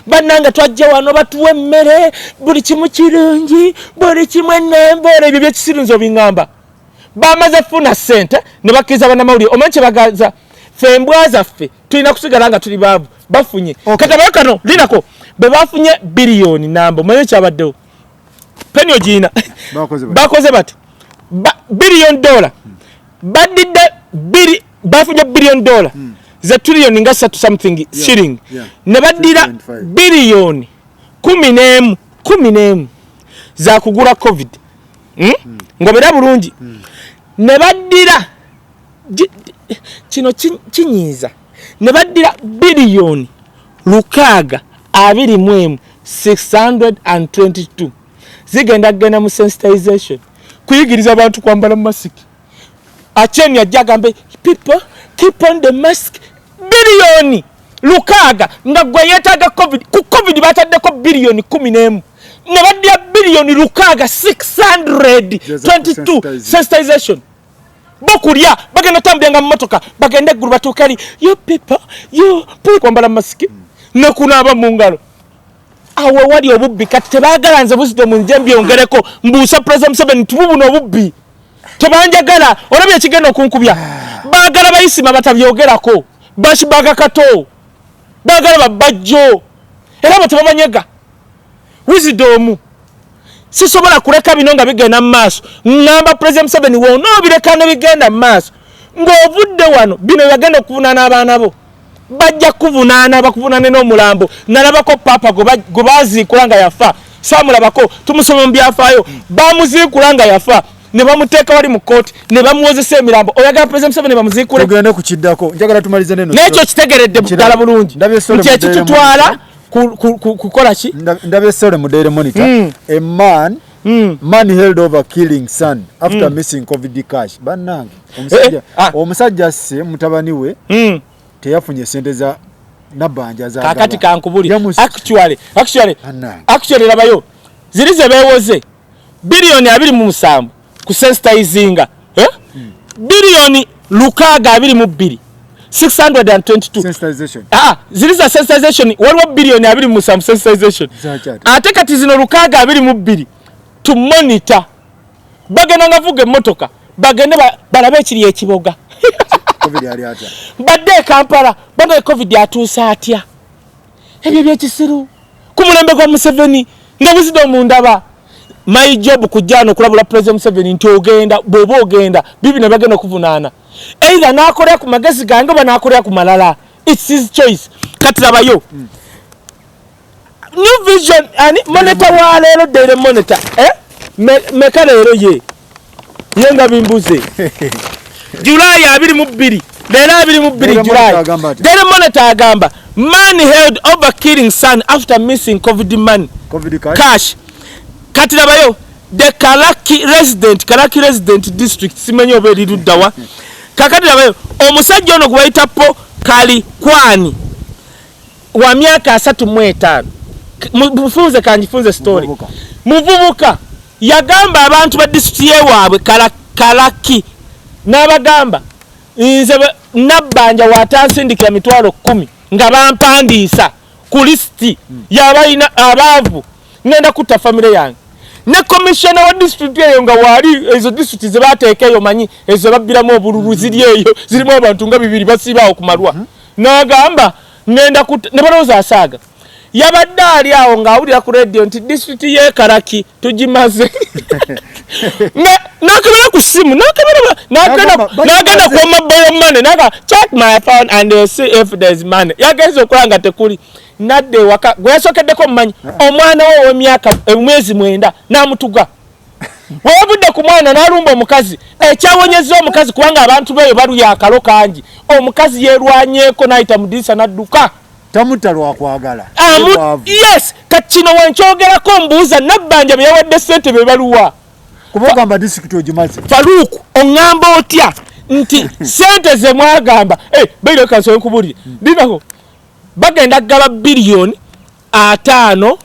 bannanga twajja wano batuwe emmere buli kimu kirungi buli kimwe Nambole ebyo by'ekisiru nzo bingamba bamaze funa ssente ne bakkiriza bannamawulire omanyi kye bagaza ffe embwa zaffe tulina kusigala nga tuli baavu bafunye kati kano linako bwe bafunye biliyoni namba omanyi kyabaddewo peni ogiina bakoze bati $1 badidde bafunye $1 ze trillion nga 3 something shilling ne badira biliyoni 11 za kugura covid ngobera bulungi ne badira kino kinyiza ne badira biliyoni 622 zigenda gena mu sensitization kuyigiriza abantu kwambala masiki acheni ajagambe people keep on the mask biliyoni 6 nga gwe yetaga covid ku covid bataddeko biliyoni 11 ne badira biliyoni 622 sensitization bokulya bagenda tambyenga mu motoka bagende guru batukali you people you put kwambala masiki ne kunaaba mu ngalo awe wali obubbi kati tebagala nze buzito mu njembi ongereko mbuusa Prez Museveni tububuno obubbi tebanjagala olabye ekigenda okunkubya bagala bayisima batabyogerako bashibaga kato bagala babajjo era batebamanyega wisdom sisobola kuleka bino nga bigenda mu maaso ngamba Prez Museveni wona obireka ne bigenda mu maaso ng'ovudde wano bino yagenda okuvunaana abaana bo bajja kuvunaana bakuvunane n'omulambo nalabako papa go baziikula nga yafa saamulabako tumusoma mu byafaayo bamuziikula nga yafa ne bamuteeka wali mu kooti ne bamuwozesa emirambo oyagala Prez Museveni bamuziikule tugende ku kiddako njagala tumalize neno n'ekyo kitegeredde ddala bulungi nti ekitutwala kukola ki ndabe essole mu Daily Monitor a man held over killing son after missing covid cash bannange omusajja asse mutabani we teyafunye sente za Nabanja za kakati kankubuli actually labayo zirize bewoze biliyoni 27 ku sensitizinga biliyoni 622 sensitization ziriza sensitization waliwo biliyoni 27 sensitization ate kati zino 622 to monitor bagenda ngavuga emotoka bagende balabe ekiri ekiboga covid yali atya badde Kampala bano covid yatuusa atya ebyo byekisiru ku mulembe gwa Museveni nga buzido mu ndaba my job kujjano kulabula President Museveni nti ogenda bobo ogenda bibi ne bagenda kuvunaana either nakolera ku magezi gange banakolera ku malala. It's his choice. Kati labayo New Vision ani monitor wa lero daily monitor meka lero yenga bimbuze July 22 lero 22 July daily monitor agamba man held over killing son after missing COVID money cash. Kati labayo the Karaki resident district simenyo oberi luddawa kakati labayo omusajja ono gwaitapo kali kwani wa miaka 35 mufunze kanjifunze story muvubuka yagamba abantu ba district yewaabwe Karaki n'abagamba nze Nabanja watansindikira mitwalo 10 nga bampandiisa ku listi yabayina abavu ngenda kuta family yange ne commissioner wa district eyo nga wali ezo district ze bateekeyo manyi ezo babbiramu obululu ziri eyo zirimu abantu nga 2 basibaawo kumalwa n'agamba ngenda kuta ne baloza asaga yabadde ali awo ng'awulira ku radio nti district ye Karaki tugimaze nakabera ku simu nagenda ku mobile money naga check my phone and you see if there's money yagenze okulanga tekuli nadde waka gwesokeddeko mmanyi omwana wo w'emyaka emwezi 9 namutuga webudde ku mwana n'alumba omukazi ekyawonyeza omukazi kubanga abantu beyo baluya akalo kangi omukazi yerwanyeeko n'ayita mudisa n'adduka tamutalwa kwagala yes kachino wankyogerako mbuuza Nabanja bye yawadde ssente be baluwa kubagamba district ogimaze Faluku ongamba otya nti ssente ze mwagamba bailo kanso nkubulire dinako bagenda gaba billion 5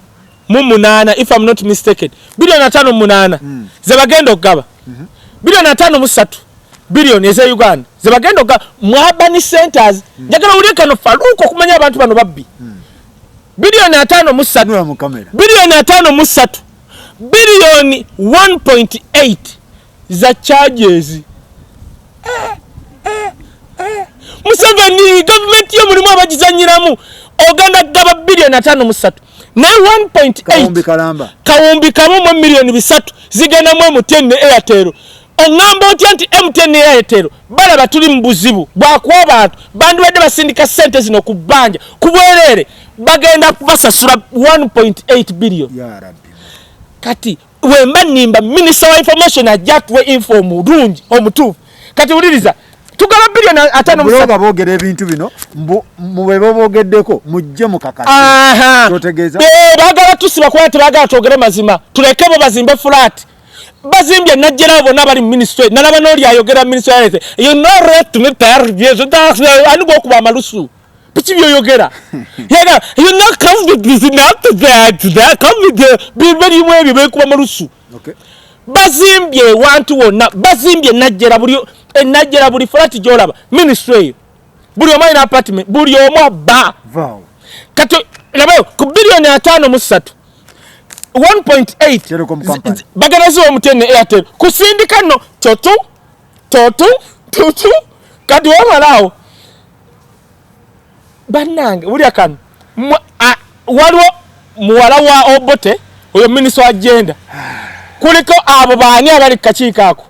mu 8 if I'm not mistaken billion 5 mu 8 ze bagenda okugaba billion 5 mu 3 billion eze Uganda ze bagenda okugaba mwabani centers njagala ulye kano Faluku okumanya abantu bano babbi billion 5 mu 3 billion 5 mu 3 billion 1.8 za charges Museveni government yo mulimu abagizanyiramu oganda gaba billion 5 mu 3 na 1.8 kawumbi kamu mu million 3 zigenda mu MTN Airtel ongamba otya nti MTN Airtel balaba tuli mu buzibu bwakuwa abantu bandu badde basindika sente zino ku bbanja kubwerere bagenda kubasasula 1.8 billion ya rabbi kati wemba nimba minister wa information ajatwe inform rungi omutufu kati uliriza tugala billion 5 musaga bogere ebintu bino mubwe bogeddeko mujje mukakati totegeeza bagala tusiba kwate bagala togere mazima tulekebo bazimbe flat bazimbye najjera bona bali ministry nalaba noli ayogera ministry yalete you know right to me perviews anu go kuba malusu pichi byoyogera yega you know come with this not that come with the biberi mwe bekuba malusu okay bazimbye wantu wonna bazimbye najjera buli flat jolaba ministry buli omwana apartment buli omwa ba wow kato labayo ku billion 5 mu 3 1.8 baganazo omutene Airtel kusindika no totu kadi wamalawo banange uli akano waliwo muwala wa Obote oyo minister wa agenda kuliko abo baani abali kakiiko ako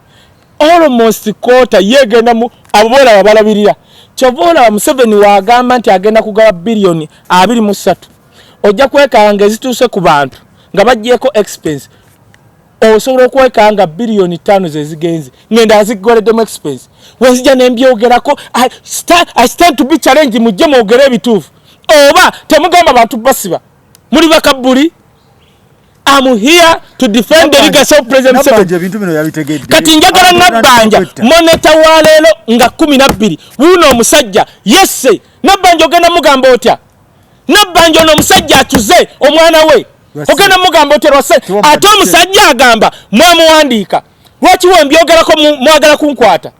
almost quarter yegenda mu abo bola balabirira kyovola wa Museveni wagamba nti agenda kugaba billion 23 ojja kwekanga ezituuse ku bantu nga bajjeko expense osobola okwekanga billion 5 zezigenze ngenda azigoleddemu expense wezija nembyogerako I stand to be challenge mujje mwogere ebituufu oba temugamba bantu basiba muli bakabuli I'm here to defend the legacy of President Museveni. Kati njagala Nabanja moneta wa lero nga 12 wuno omusajja yesse Nabanja ogenda mugamba otya Nabanja ono omusajja atuze omwana we ogenda mugamba otya rwase ate omusajja agamba mwamuwandiika lwaki wembyogerako mwagala kunkwata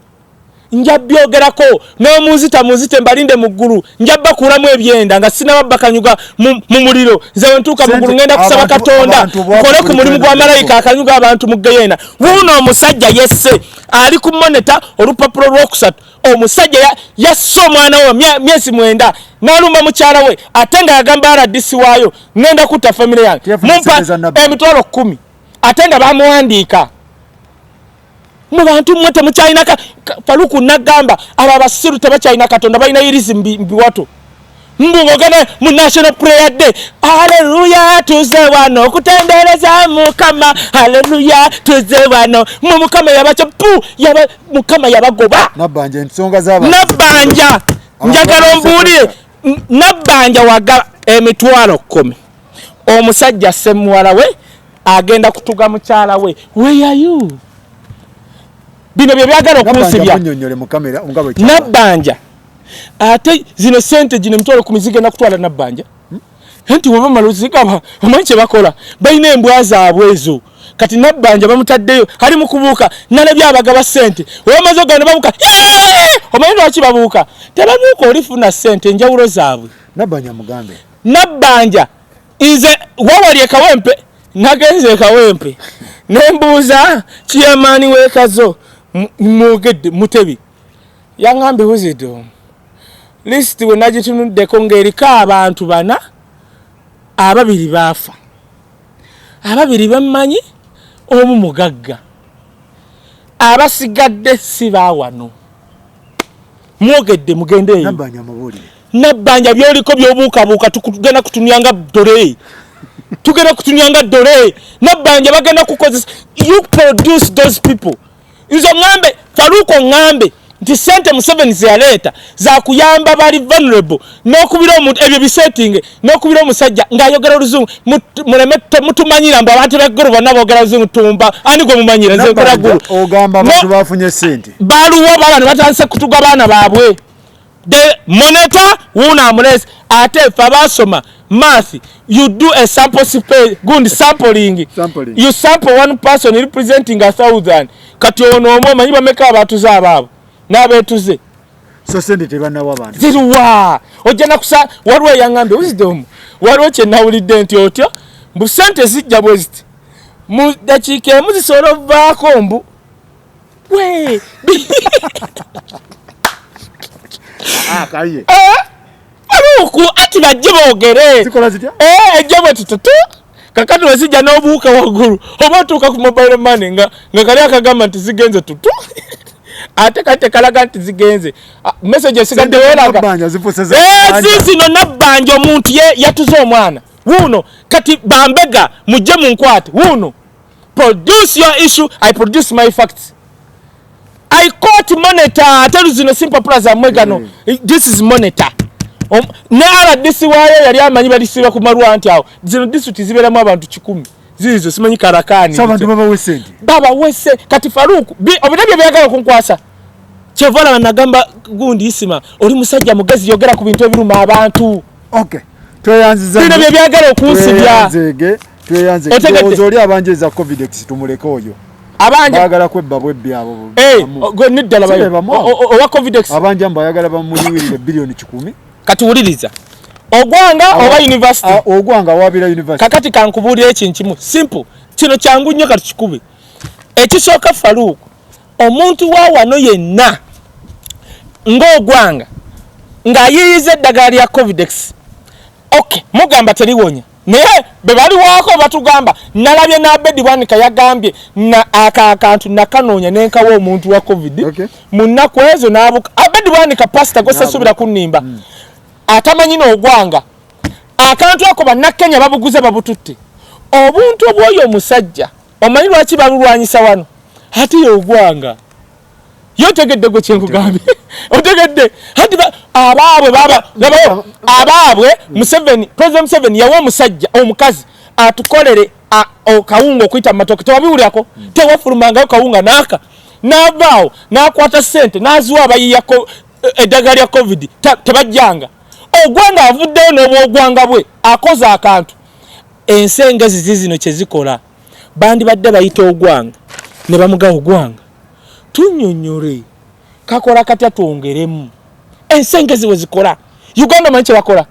njabyogerako n'omuzita mbalinde muggulu njabba kulamu ebyenda nga sina babbakanyuga mu muliro nze wentuuka muggulu ngenda kusaba Katonda kole ku mulimu gwa malayika akanyuga abantu mu Geyena wuno omusajja yesse ali ku moneta olupapulo lwokusatu omusajja yasse omwana we myezi 9 n'alumba mukyala we ate nga yagamba RDC waayo ngenda kutta family yange mumpa emitwalo 10 atenga bamuwandiika mu bantu mmwe temukyalina Faruku nagamba abo abasiru tebakyalina Katonda balina irizi mbiwato ngogene mu National Prayer Day haleluya tuze wano okutendereza Mukama haleluya tuze wano mu Mukama yabacha pu yaba Mukama yabagoba Nabanja ensonga z'abantu Nabanja njagala ombuulire Nabanja waga emitwalo 10 omusajja ssemuwala we agenda kutuga mukyala we where are you bino bye byagala okunsibya Nabanja ate zino sente gino mitwalo 10 zigenda kutwala Nabanja nti woba maluzika omanyi bakola balina embwa zaabwe ezo kati Nabanja bamutaddeyo ali mu kubuuka nalabya abagaba sente wamaze ogana babuuka omanyi lwaki babuuka tebabuuka olifuna sente enjawulo zaabwe Nabanja mugambe Nabanja nze wawali ekawempe nagenze ekawempe nembuuza kiyamaani w'ekazo mwogedde mutebi yaŋŋambe wuzido lisiti we nagitunuddeko ng'eriko abantu bana ababiri baafa ababiri bammanyi omu mugagga abasigadde si baawano mwogedde mugendeeyo Nabanja mubuulire Nabanja byoliko byobuukabuuka tugenda kutunyanga dole tugenda kutunyanga dole Nabanja bagenda kukozesa you produce those people nzo ngambe Faruku ngambe nti sente Museveni ziyaleeta za kuyamba bali vulnerable n'okubira ebyo bisetting n'okubira omusajja ng'ayogera oluzungu muleme mutumanyira mbu abantu b'eggulu bonna boogera oluzungu tumba ani gwe mumanyira nze nkola ggulu ogamba abantu bafunye sente baluwo baba ne batandise kutuga baana baabwe the monitor wuna amulesi ate fe abasoma math you do a good sampling you sample one person representing 1,000 kati ono omu omanyi bameka abatuze abaabo n'abeetuze so sente tebanawa abantu ziruwa ojja kusa waliwo yaŋŋambe wisdom waliwo kye nawulidde nti otyo mbu sente zijja bwe ziti mu dakiika emu zisobola okuvaako mbu we Kaye Faruku ati bajje boogere zikola zitya ejja bwe tututu kakati wezijja n'obuuka waggulu oba otuuka ku mobile money nga kali akagamba nti zigenze tutu ate kati kalaga nti zigenze message esigadde weraga zino Nabanja omuntu yatuze omwana wuno kati bambega mujje mu nkwate wuno produce your issue I produce my facts I quote monitor tell zino simple plaza mwegano this is monitor ne RDC wayo yali amanyi balisiba ku marwa anti awo zino district ziberamu abantu 10 zizo simanyi karakani sabantu baba wese kati Faruku obudabye byagala kunkwasa Chevola nagamba gundi isima oli musajja mugezi yogera ku bintu ebiruma abantu okay tweyanziza bino bye byagala okunsibya tweyanze oli abanjeza covid tumuleke oyo abanja bagala kwebba bwebbi abo gwe niddala bayo owa covid abanja mbayagala bamuliwirire bilioni 10 kati wuliriza ogwanga oba university ogwanga wabira university kakati kankubuulira ekintu kimu simple kino kyangu nnyo kati kikube ekisooka Faruku omuntu wa wano yenna ng'ogwanga ng'ayiyiza eddagala lya covid okay mugamba teriwonya naye be bali waako batugamba nalabye n'abedi bwanika yagambye na akantu nakanoonya nenkawa omuntu wa covid mu nnaku ezo n'abuka abedi bwanika pasita gwesasubira kunnimba atamanyi n'ogwanga akantu ako bannakenya babuguze babututte obuntu obwoyo omusajja omanyi lwaki balulwanyisa wano ate y'ogwanga yotegedde gwe kyenkugambye otegedde hati abaabwe Museveni President Museveni yawa omusajja omukazi atukolere kawunga okuyita mu matooke tewabiwulyako tewafulumangayo kawunga naaka n'avaawo n'akwata sente n'aziwa abayiyako eddagala lya covid tebajjanga ogwanga avuddeyo n'obwogwanga bwe akoze akantu ensi engezi zino kye zikola bandibadde bayita ogwanga ne bamuga ogwanga tunnyonnyole kakola katya twongeremu ensi engezi we zikola Uganda manyi kye bakola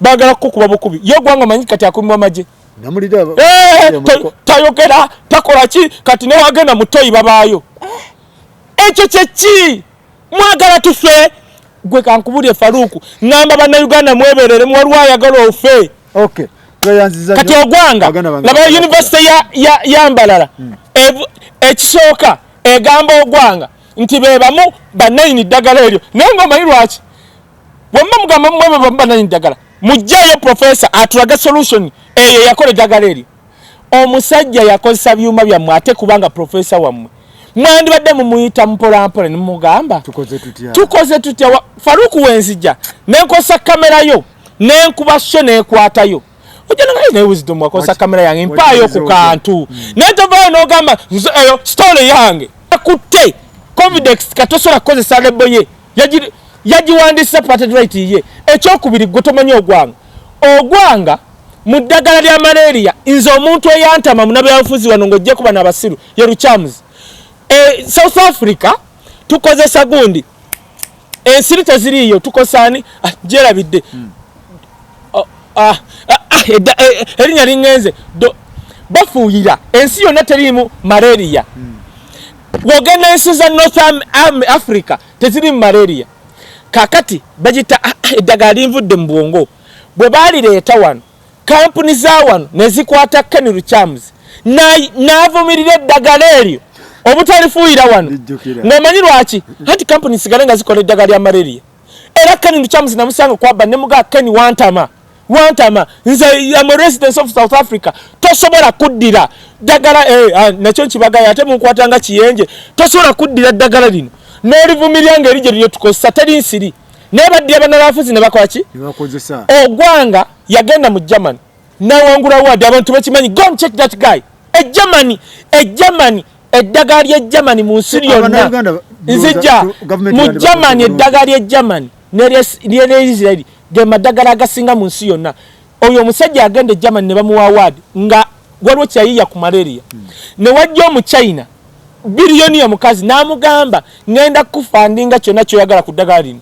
baagala kukuba bukubi ye ogwanga manyi kati akumibwa amagye tayogera takola ki kati newagenda mutoyi babaayo ekyo kyeki mwagala tufe gwe kankubulye Faruku ngamba bannayuganda mweberere waliwo ayagala ofe okay kati ogwanga laba university ya Mbalala ekisooka egamba ogwanga nti bebamu banayini ddagala eryo naye ng'omanyi lwaki wamma mugamba mmwe banayini ddagala mujjayo professor atulaga solution eyo yakola eddagala eryo omusajja yakozesa byuma byammwe ate kubanga professor wammwe mwandibadde mumuyita mpolampola ne mugamba tukoze tutya Faruku wenzija nenkosa kamera yo nenkuba sho nekwatayo ojana ngai naye wisdom wakosa kamera yange mpayo ku kantu netova n'ogamba eyo story yange akutte Covidex katosola kozesa leboye yagiwandisa patent right ye ekyokubiri gotomanyi ogwanga mu ddagala lya malaria nze omuntu eyantama munabe yafuzi wano ng'ojje kuba n'abasiru ye Ruchamuzi South Africa tukozesa gundi ensiri teziriyo tukosani jerabidde erinya lingenze bafuuyira ensi yonna terimu malaria wogenda ensi za North Africa tezirimu malaria kakati bagita eddagala linvudde mu bwongo bwe balireeta wano kampuni za wano nezikwata Ken Ruchamuzi n'avumirira eddagala eryo obutalifuuyira wano ng'omanyi lwaki anti kampuni sigale nga zikola eddagala lya malaria era Ken Ruchamuzi namusanga kwabba ne muga Ken wantama nze am a resident of South Africa tosobola kuddira ddagala nakyo nkibagayo ate munkwatanga kiyenje tosobola kuddira ddagala lino n'olivumirya ng'eri gye lyo tukozesa teri nsiri naye baddi abanalafuzi ne bakola ki ogwanga yagenda mu Germany nawangula wadi abantu bakimanyi go and check that guy Germany eddagala lya Germany mu nsi yonna nzija mu Germany eddagala lya Germany ne Israel ge madagala agasinga mu nsi yonna oyo omusajja agenda Germany ne bamuwa award nga waliwo kyayiya ku malaria ne wajja mu China biliyoni ya mukazi n'amugamba ngenda kufandinga kyonna kyoyagala ku ddagala lino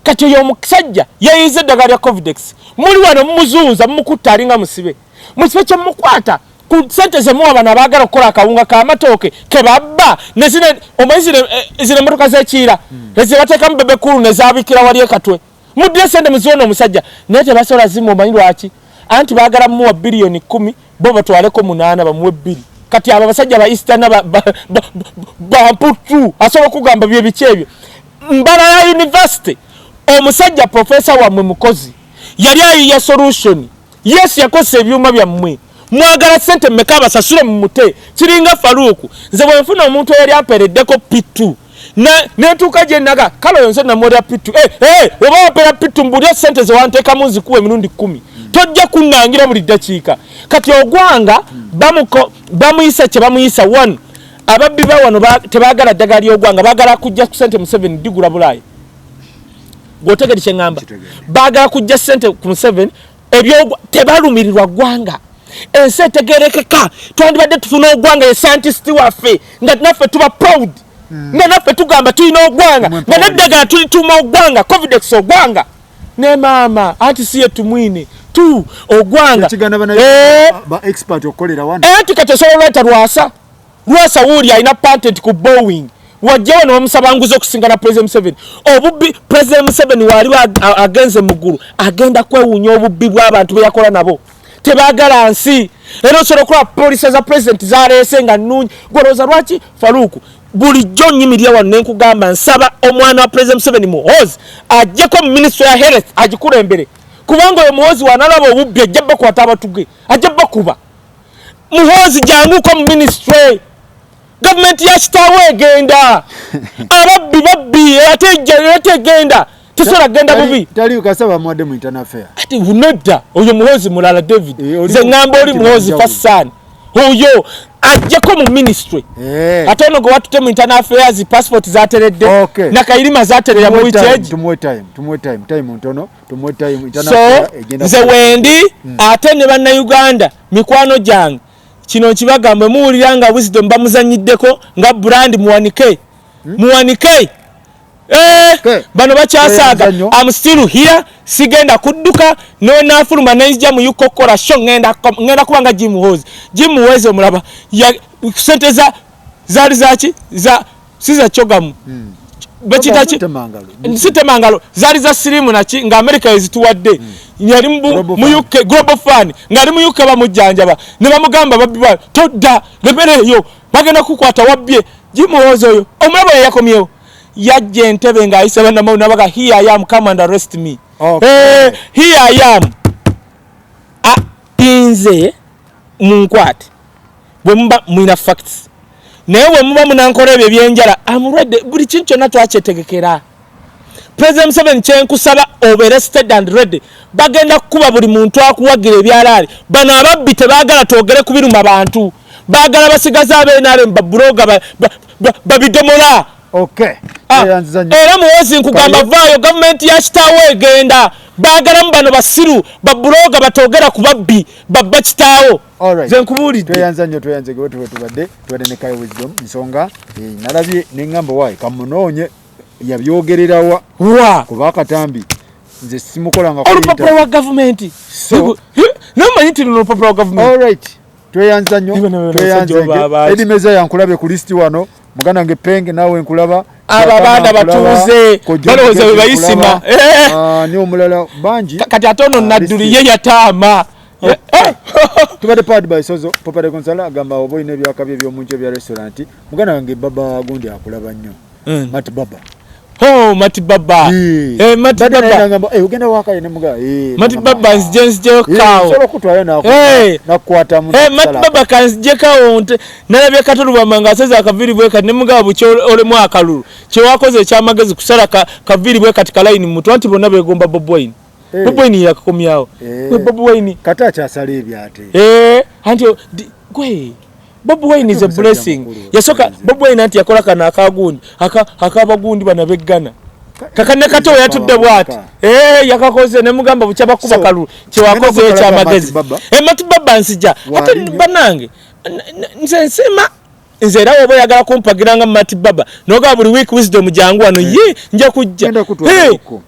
kati oyo omusajja yayize eddagala lya Covidex muli wano mumuzunza mumukutta alinga musibe kyemukwata ku sente zemuwa bano abaagala okukola akawunga k'amatooke ke babba ne zine emmotoka z'ekiira ezibateekamu bebekulu ne zaabikira wali ekatwe muddire sente muziwona omusajja naye tebasobola zimu omanyi lwaki anti baagala mumuwa biliyoni 10 bo batwaleko 8 bamuwe 2 kati abo abasajja ba Eastern bamputu asobola okugamba bye biki ebyo Mbalala University omusajja professor wamwe mukozi yali ayiya solution yes yakozesa ebyuma byammwe mwagala sente mmeka abasasule mu mute kiringa Faruku nze bwe nfuna omuntu eyali apereddeko P2 netuuka gye naga kale yonse namwera P2 oba wapera P2 mbulya sente ze wanteekamu nzikuwa emirundi 10 tojja kunnangira buli ddakiika kati ogwanga bamuyisa kye bamuyisa 1 ababbi ba wano tebaagala ddagala ly'ogwanga baagala kujja ku sente Museveni digula Bulaaya gwotegeri kye ngamba baagala kujja sente ku Museveni ebyo tebalumirirwa gwanga ensi etegerekeka twandibadde tufuna ogwanga ye scientist waffe nga naffe tuba proud nga naffe tugamba tulina ogwanga nga neddagala tulituuma ogwanga Covidex ogwanga ne maama anti siye tumwine tu ogwanga expert okolera wano anti kati osobola olweta lwasa wuuli alina patent ku Boeing wajja wano bamusaba nguzi okusingana President Museveni obubbi President Museveni waaliwo agenze muggulu agenda kwewuunya obubbi bw'abantu be yakola nabo tebaagala nsi era osobola okuba poliisi za president zaleese nga nnungi gwolowooza lwaki Faruku bulijjo nnyimirira wano nenkugamba nsaba omwana wa President Museveni Muhoozi ajjeko mu ministry ya health agikulembere kubanga oyo Muhoozi wanalaba obubbi ajja bakwata abatuge ajja bakuba Muhoozi janguko mu ministry gavumenti ya kitaawe egenda ababbi ate egenda tesobola genda bubi tali ukasaba mwade mu internal affair ati unedda oyo Muhoozi mulala David nze ngamba oli Muhoozi Fassan oyo ajjeko mu ministry ate ono gwe watute mu internal affairs passport zateredde nakayirima zaterera mu witeji tumwe time ntono tumwe time internal affairs egenda nze wendi ate ne banna Uganda mikwano jange kino kibagambe muwuliranga wisdom bamuzanyiddeko nga brand muwanike bano bakyasaaga I'm still here sigenda kudduka no nafuluma nenzija mu yukokora show ngenda kubanga Jim Muhoozi omulaba ya sente zali zaki za siza chogamu bachitachi sitemangalo zali za sirimu nachi nga America ezituwadde yali mu UK global fund ngali mu UK bamujjanjaba ne bamugamba babbiwa todda lebere yo bagenda kukwata wabbye jimuwozo yo omulabo yakomyewo yajje entebe nga ayise bana mauna baka here I am, come and arrest me. Okay. Here I am. Inze munkwate bwemba mwina facts naye muba munankora ebyo byenjala I'm ready buli kintu kyonna twakyetegekera. President Museveni kyenkusaba obe arrested and ready. Bagenda kuba buli muntu akuwagira ebyalaali bano ababbi tebaagala twogere ku biruma bantu baagala basigaza ab'NRM babuloga babidomola. Okay. Era muwezi nkugamba vaayo government ya kitaawo egenda baagala mbano basiru babuloga batogera ku babbi babba kitaawo. Ze nkubuulidde tweyanza nnyo tweyanze gwe tubadde ne Kaye wisdom nsonga nalabye n'engamba waayi kamunoonye yabyogererawa kuba akatambi nze simukolanga olupapula wa government namanyi nti olupapula wa government. Alright tweyanza nnyo tweyanze edi meza yankulabye ku listi wano muganda nge penge nawe nkulaba ababaana batuuze balowooza bwe bayisima ni omulala bangi kati atono nadduli ye yataama tubadde pad by sozo popade konsala agamba oboine ebyakabye by'omunju ebya restaurant muganda wange baba gundi akulaba nnyo Mati Baba. Mati Baba. Mati Baba ngamba ugenda waka ne muga Mati Baba nzije kawo solo kutwayo nakwata mu Mati Baba kanzije kawo nte nalabye katulu bamanga aseza akaviri bwe kati ne muga bucho ole mu akalulu kye wakoze kyamagezi kusala kaviri bwe kati line mutu anti bonna begomba Bobo Wine. Bobo Wine yakakomyawo Bobo Wine kata kyasala ebyate anti gwe Bobo Wine is a blessing. Yasoka Bobo Wine anti yakola kana akagundi akabagundi banabeggana kakane kato yatudde bwati yakakoze ne mugamba buchaba kuba kalu kye wakoze ekyamagezi Mati Baba nsija ate banange nze nsema nze rawo bo yagala kumpagiranga Mati Baba noga buli week wisdom jangu wano nje kujja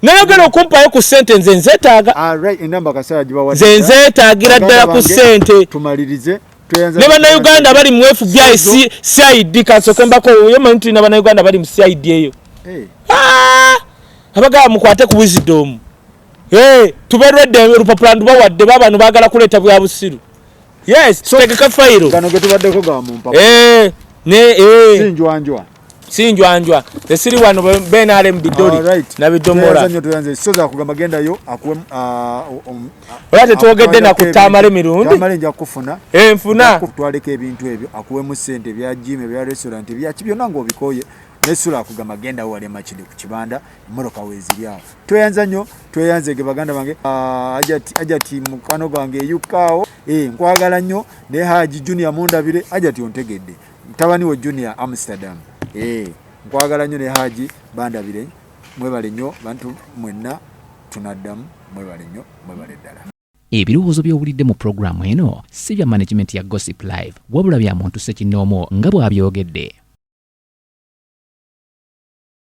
nayagala okumpayo ku sentence nzetaaga right inamba kasala jibawa nzetaagira ddala ku sente tumalirize Neba na Uganda bali mu FBI CID kasokembako yo mantu naba na Uganda bali mu CID eyo. Abaga mukwate ku wisdom. Tuberedde olupapula ndu bawadde babano bagala kuleta bwa busiru. Yes, tegeka file. Gano getubadde ko ga mu mpapa. Sinjwanjwa. Esiri wano BNRM bidoli na bidomora. Zanyo tuyanze soza kugamba genda yo akuwe Olate twogedde na kutamale mirundi. Tamale nja kufuna. Nfuna. Kutwaleka ebintu ebyo akuwe mu sente bya gym bya restaurant bya kibyo nango bikoye. Nesula akugamba genda wali machili ku kibanda moroka weziri awo. Tweyanza nnyo tweyanze ge baganda bange ajati mukano gange yukao nkwagala nnyo ne Haji Junior Mundabire ajati ontegedde. Tabani wo Junior Amsterdam. Nkwagala nnyo ne Haji Bandabire mwebale nnyo bantu mwenna tunaddamu mwebale nnyo mwebale ddala. Ebirowoozo by'owulidde mu programu eno si bya management ya Gossip Live wabula bya muntu ssekinnoomo nga bw'abyogedde.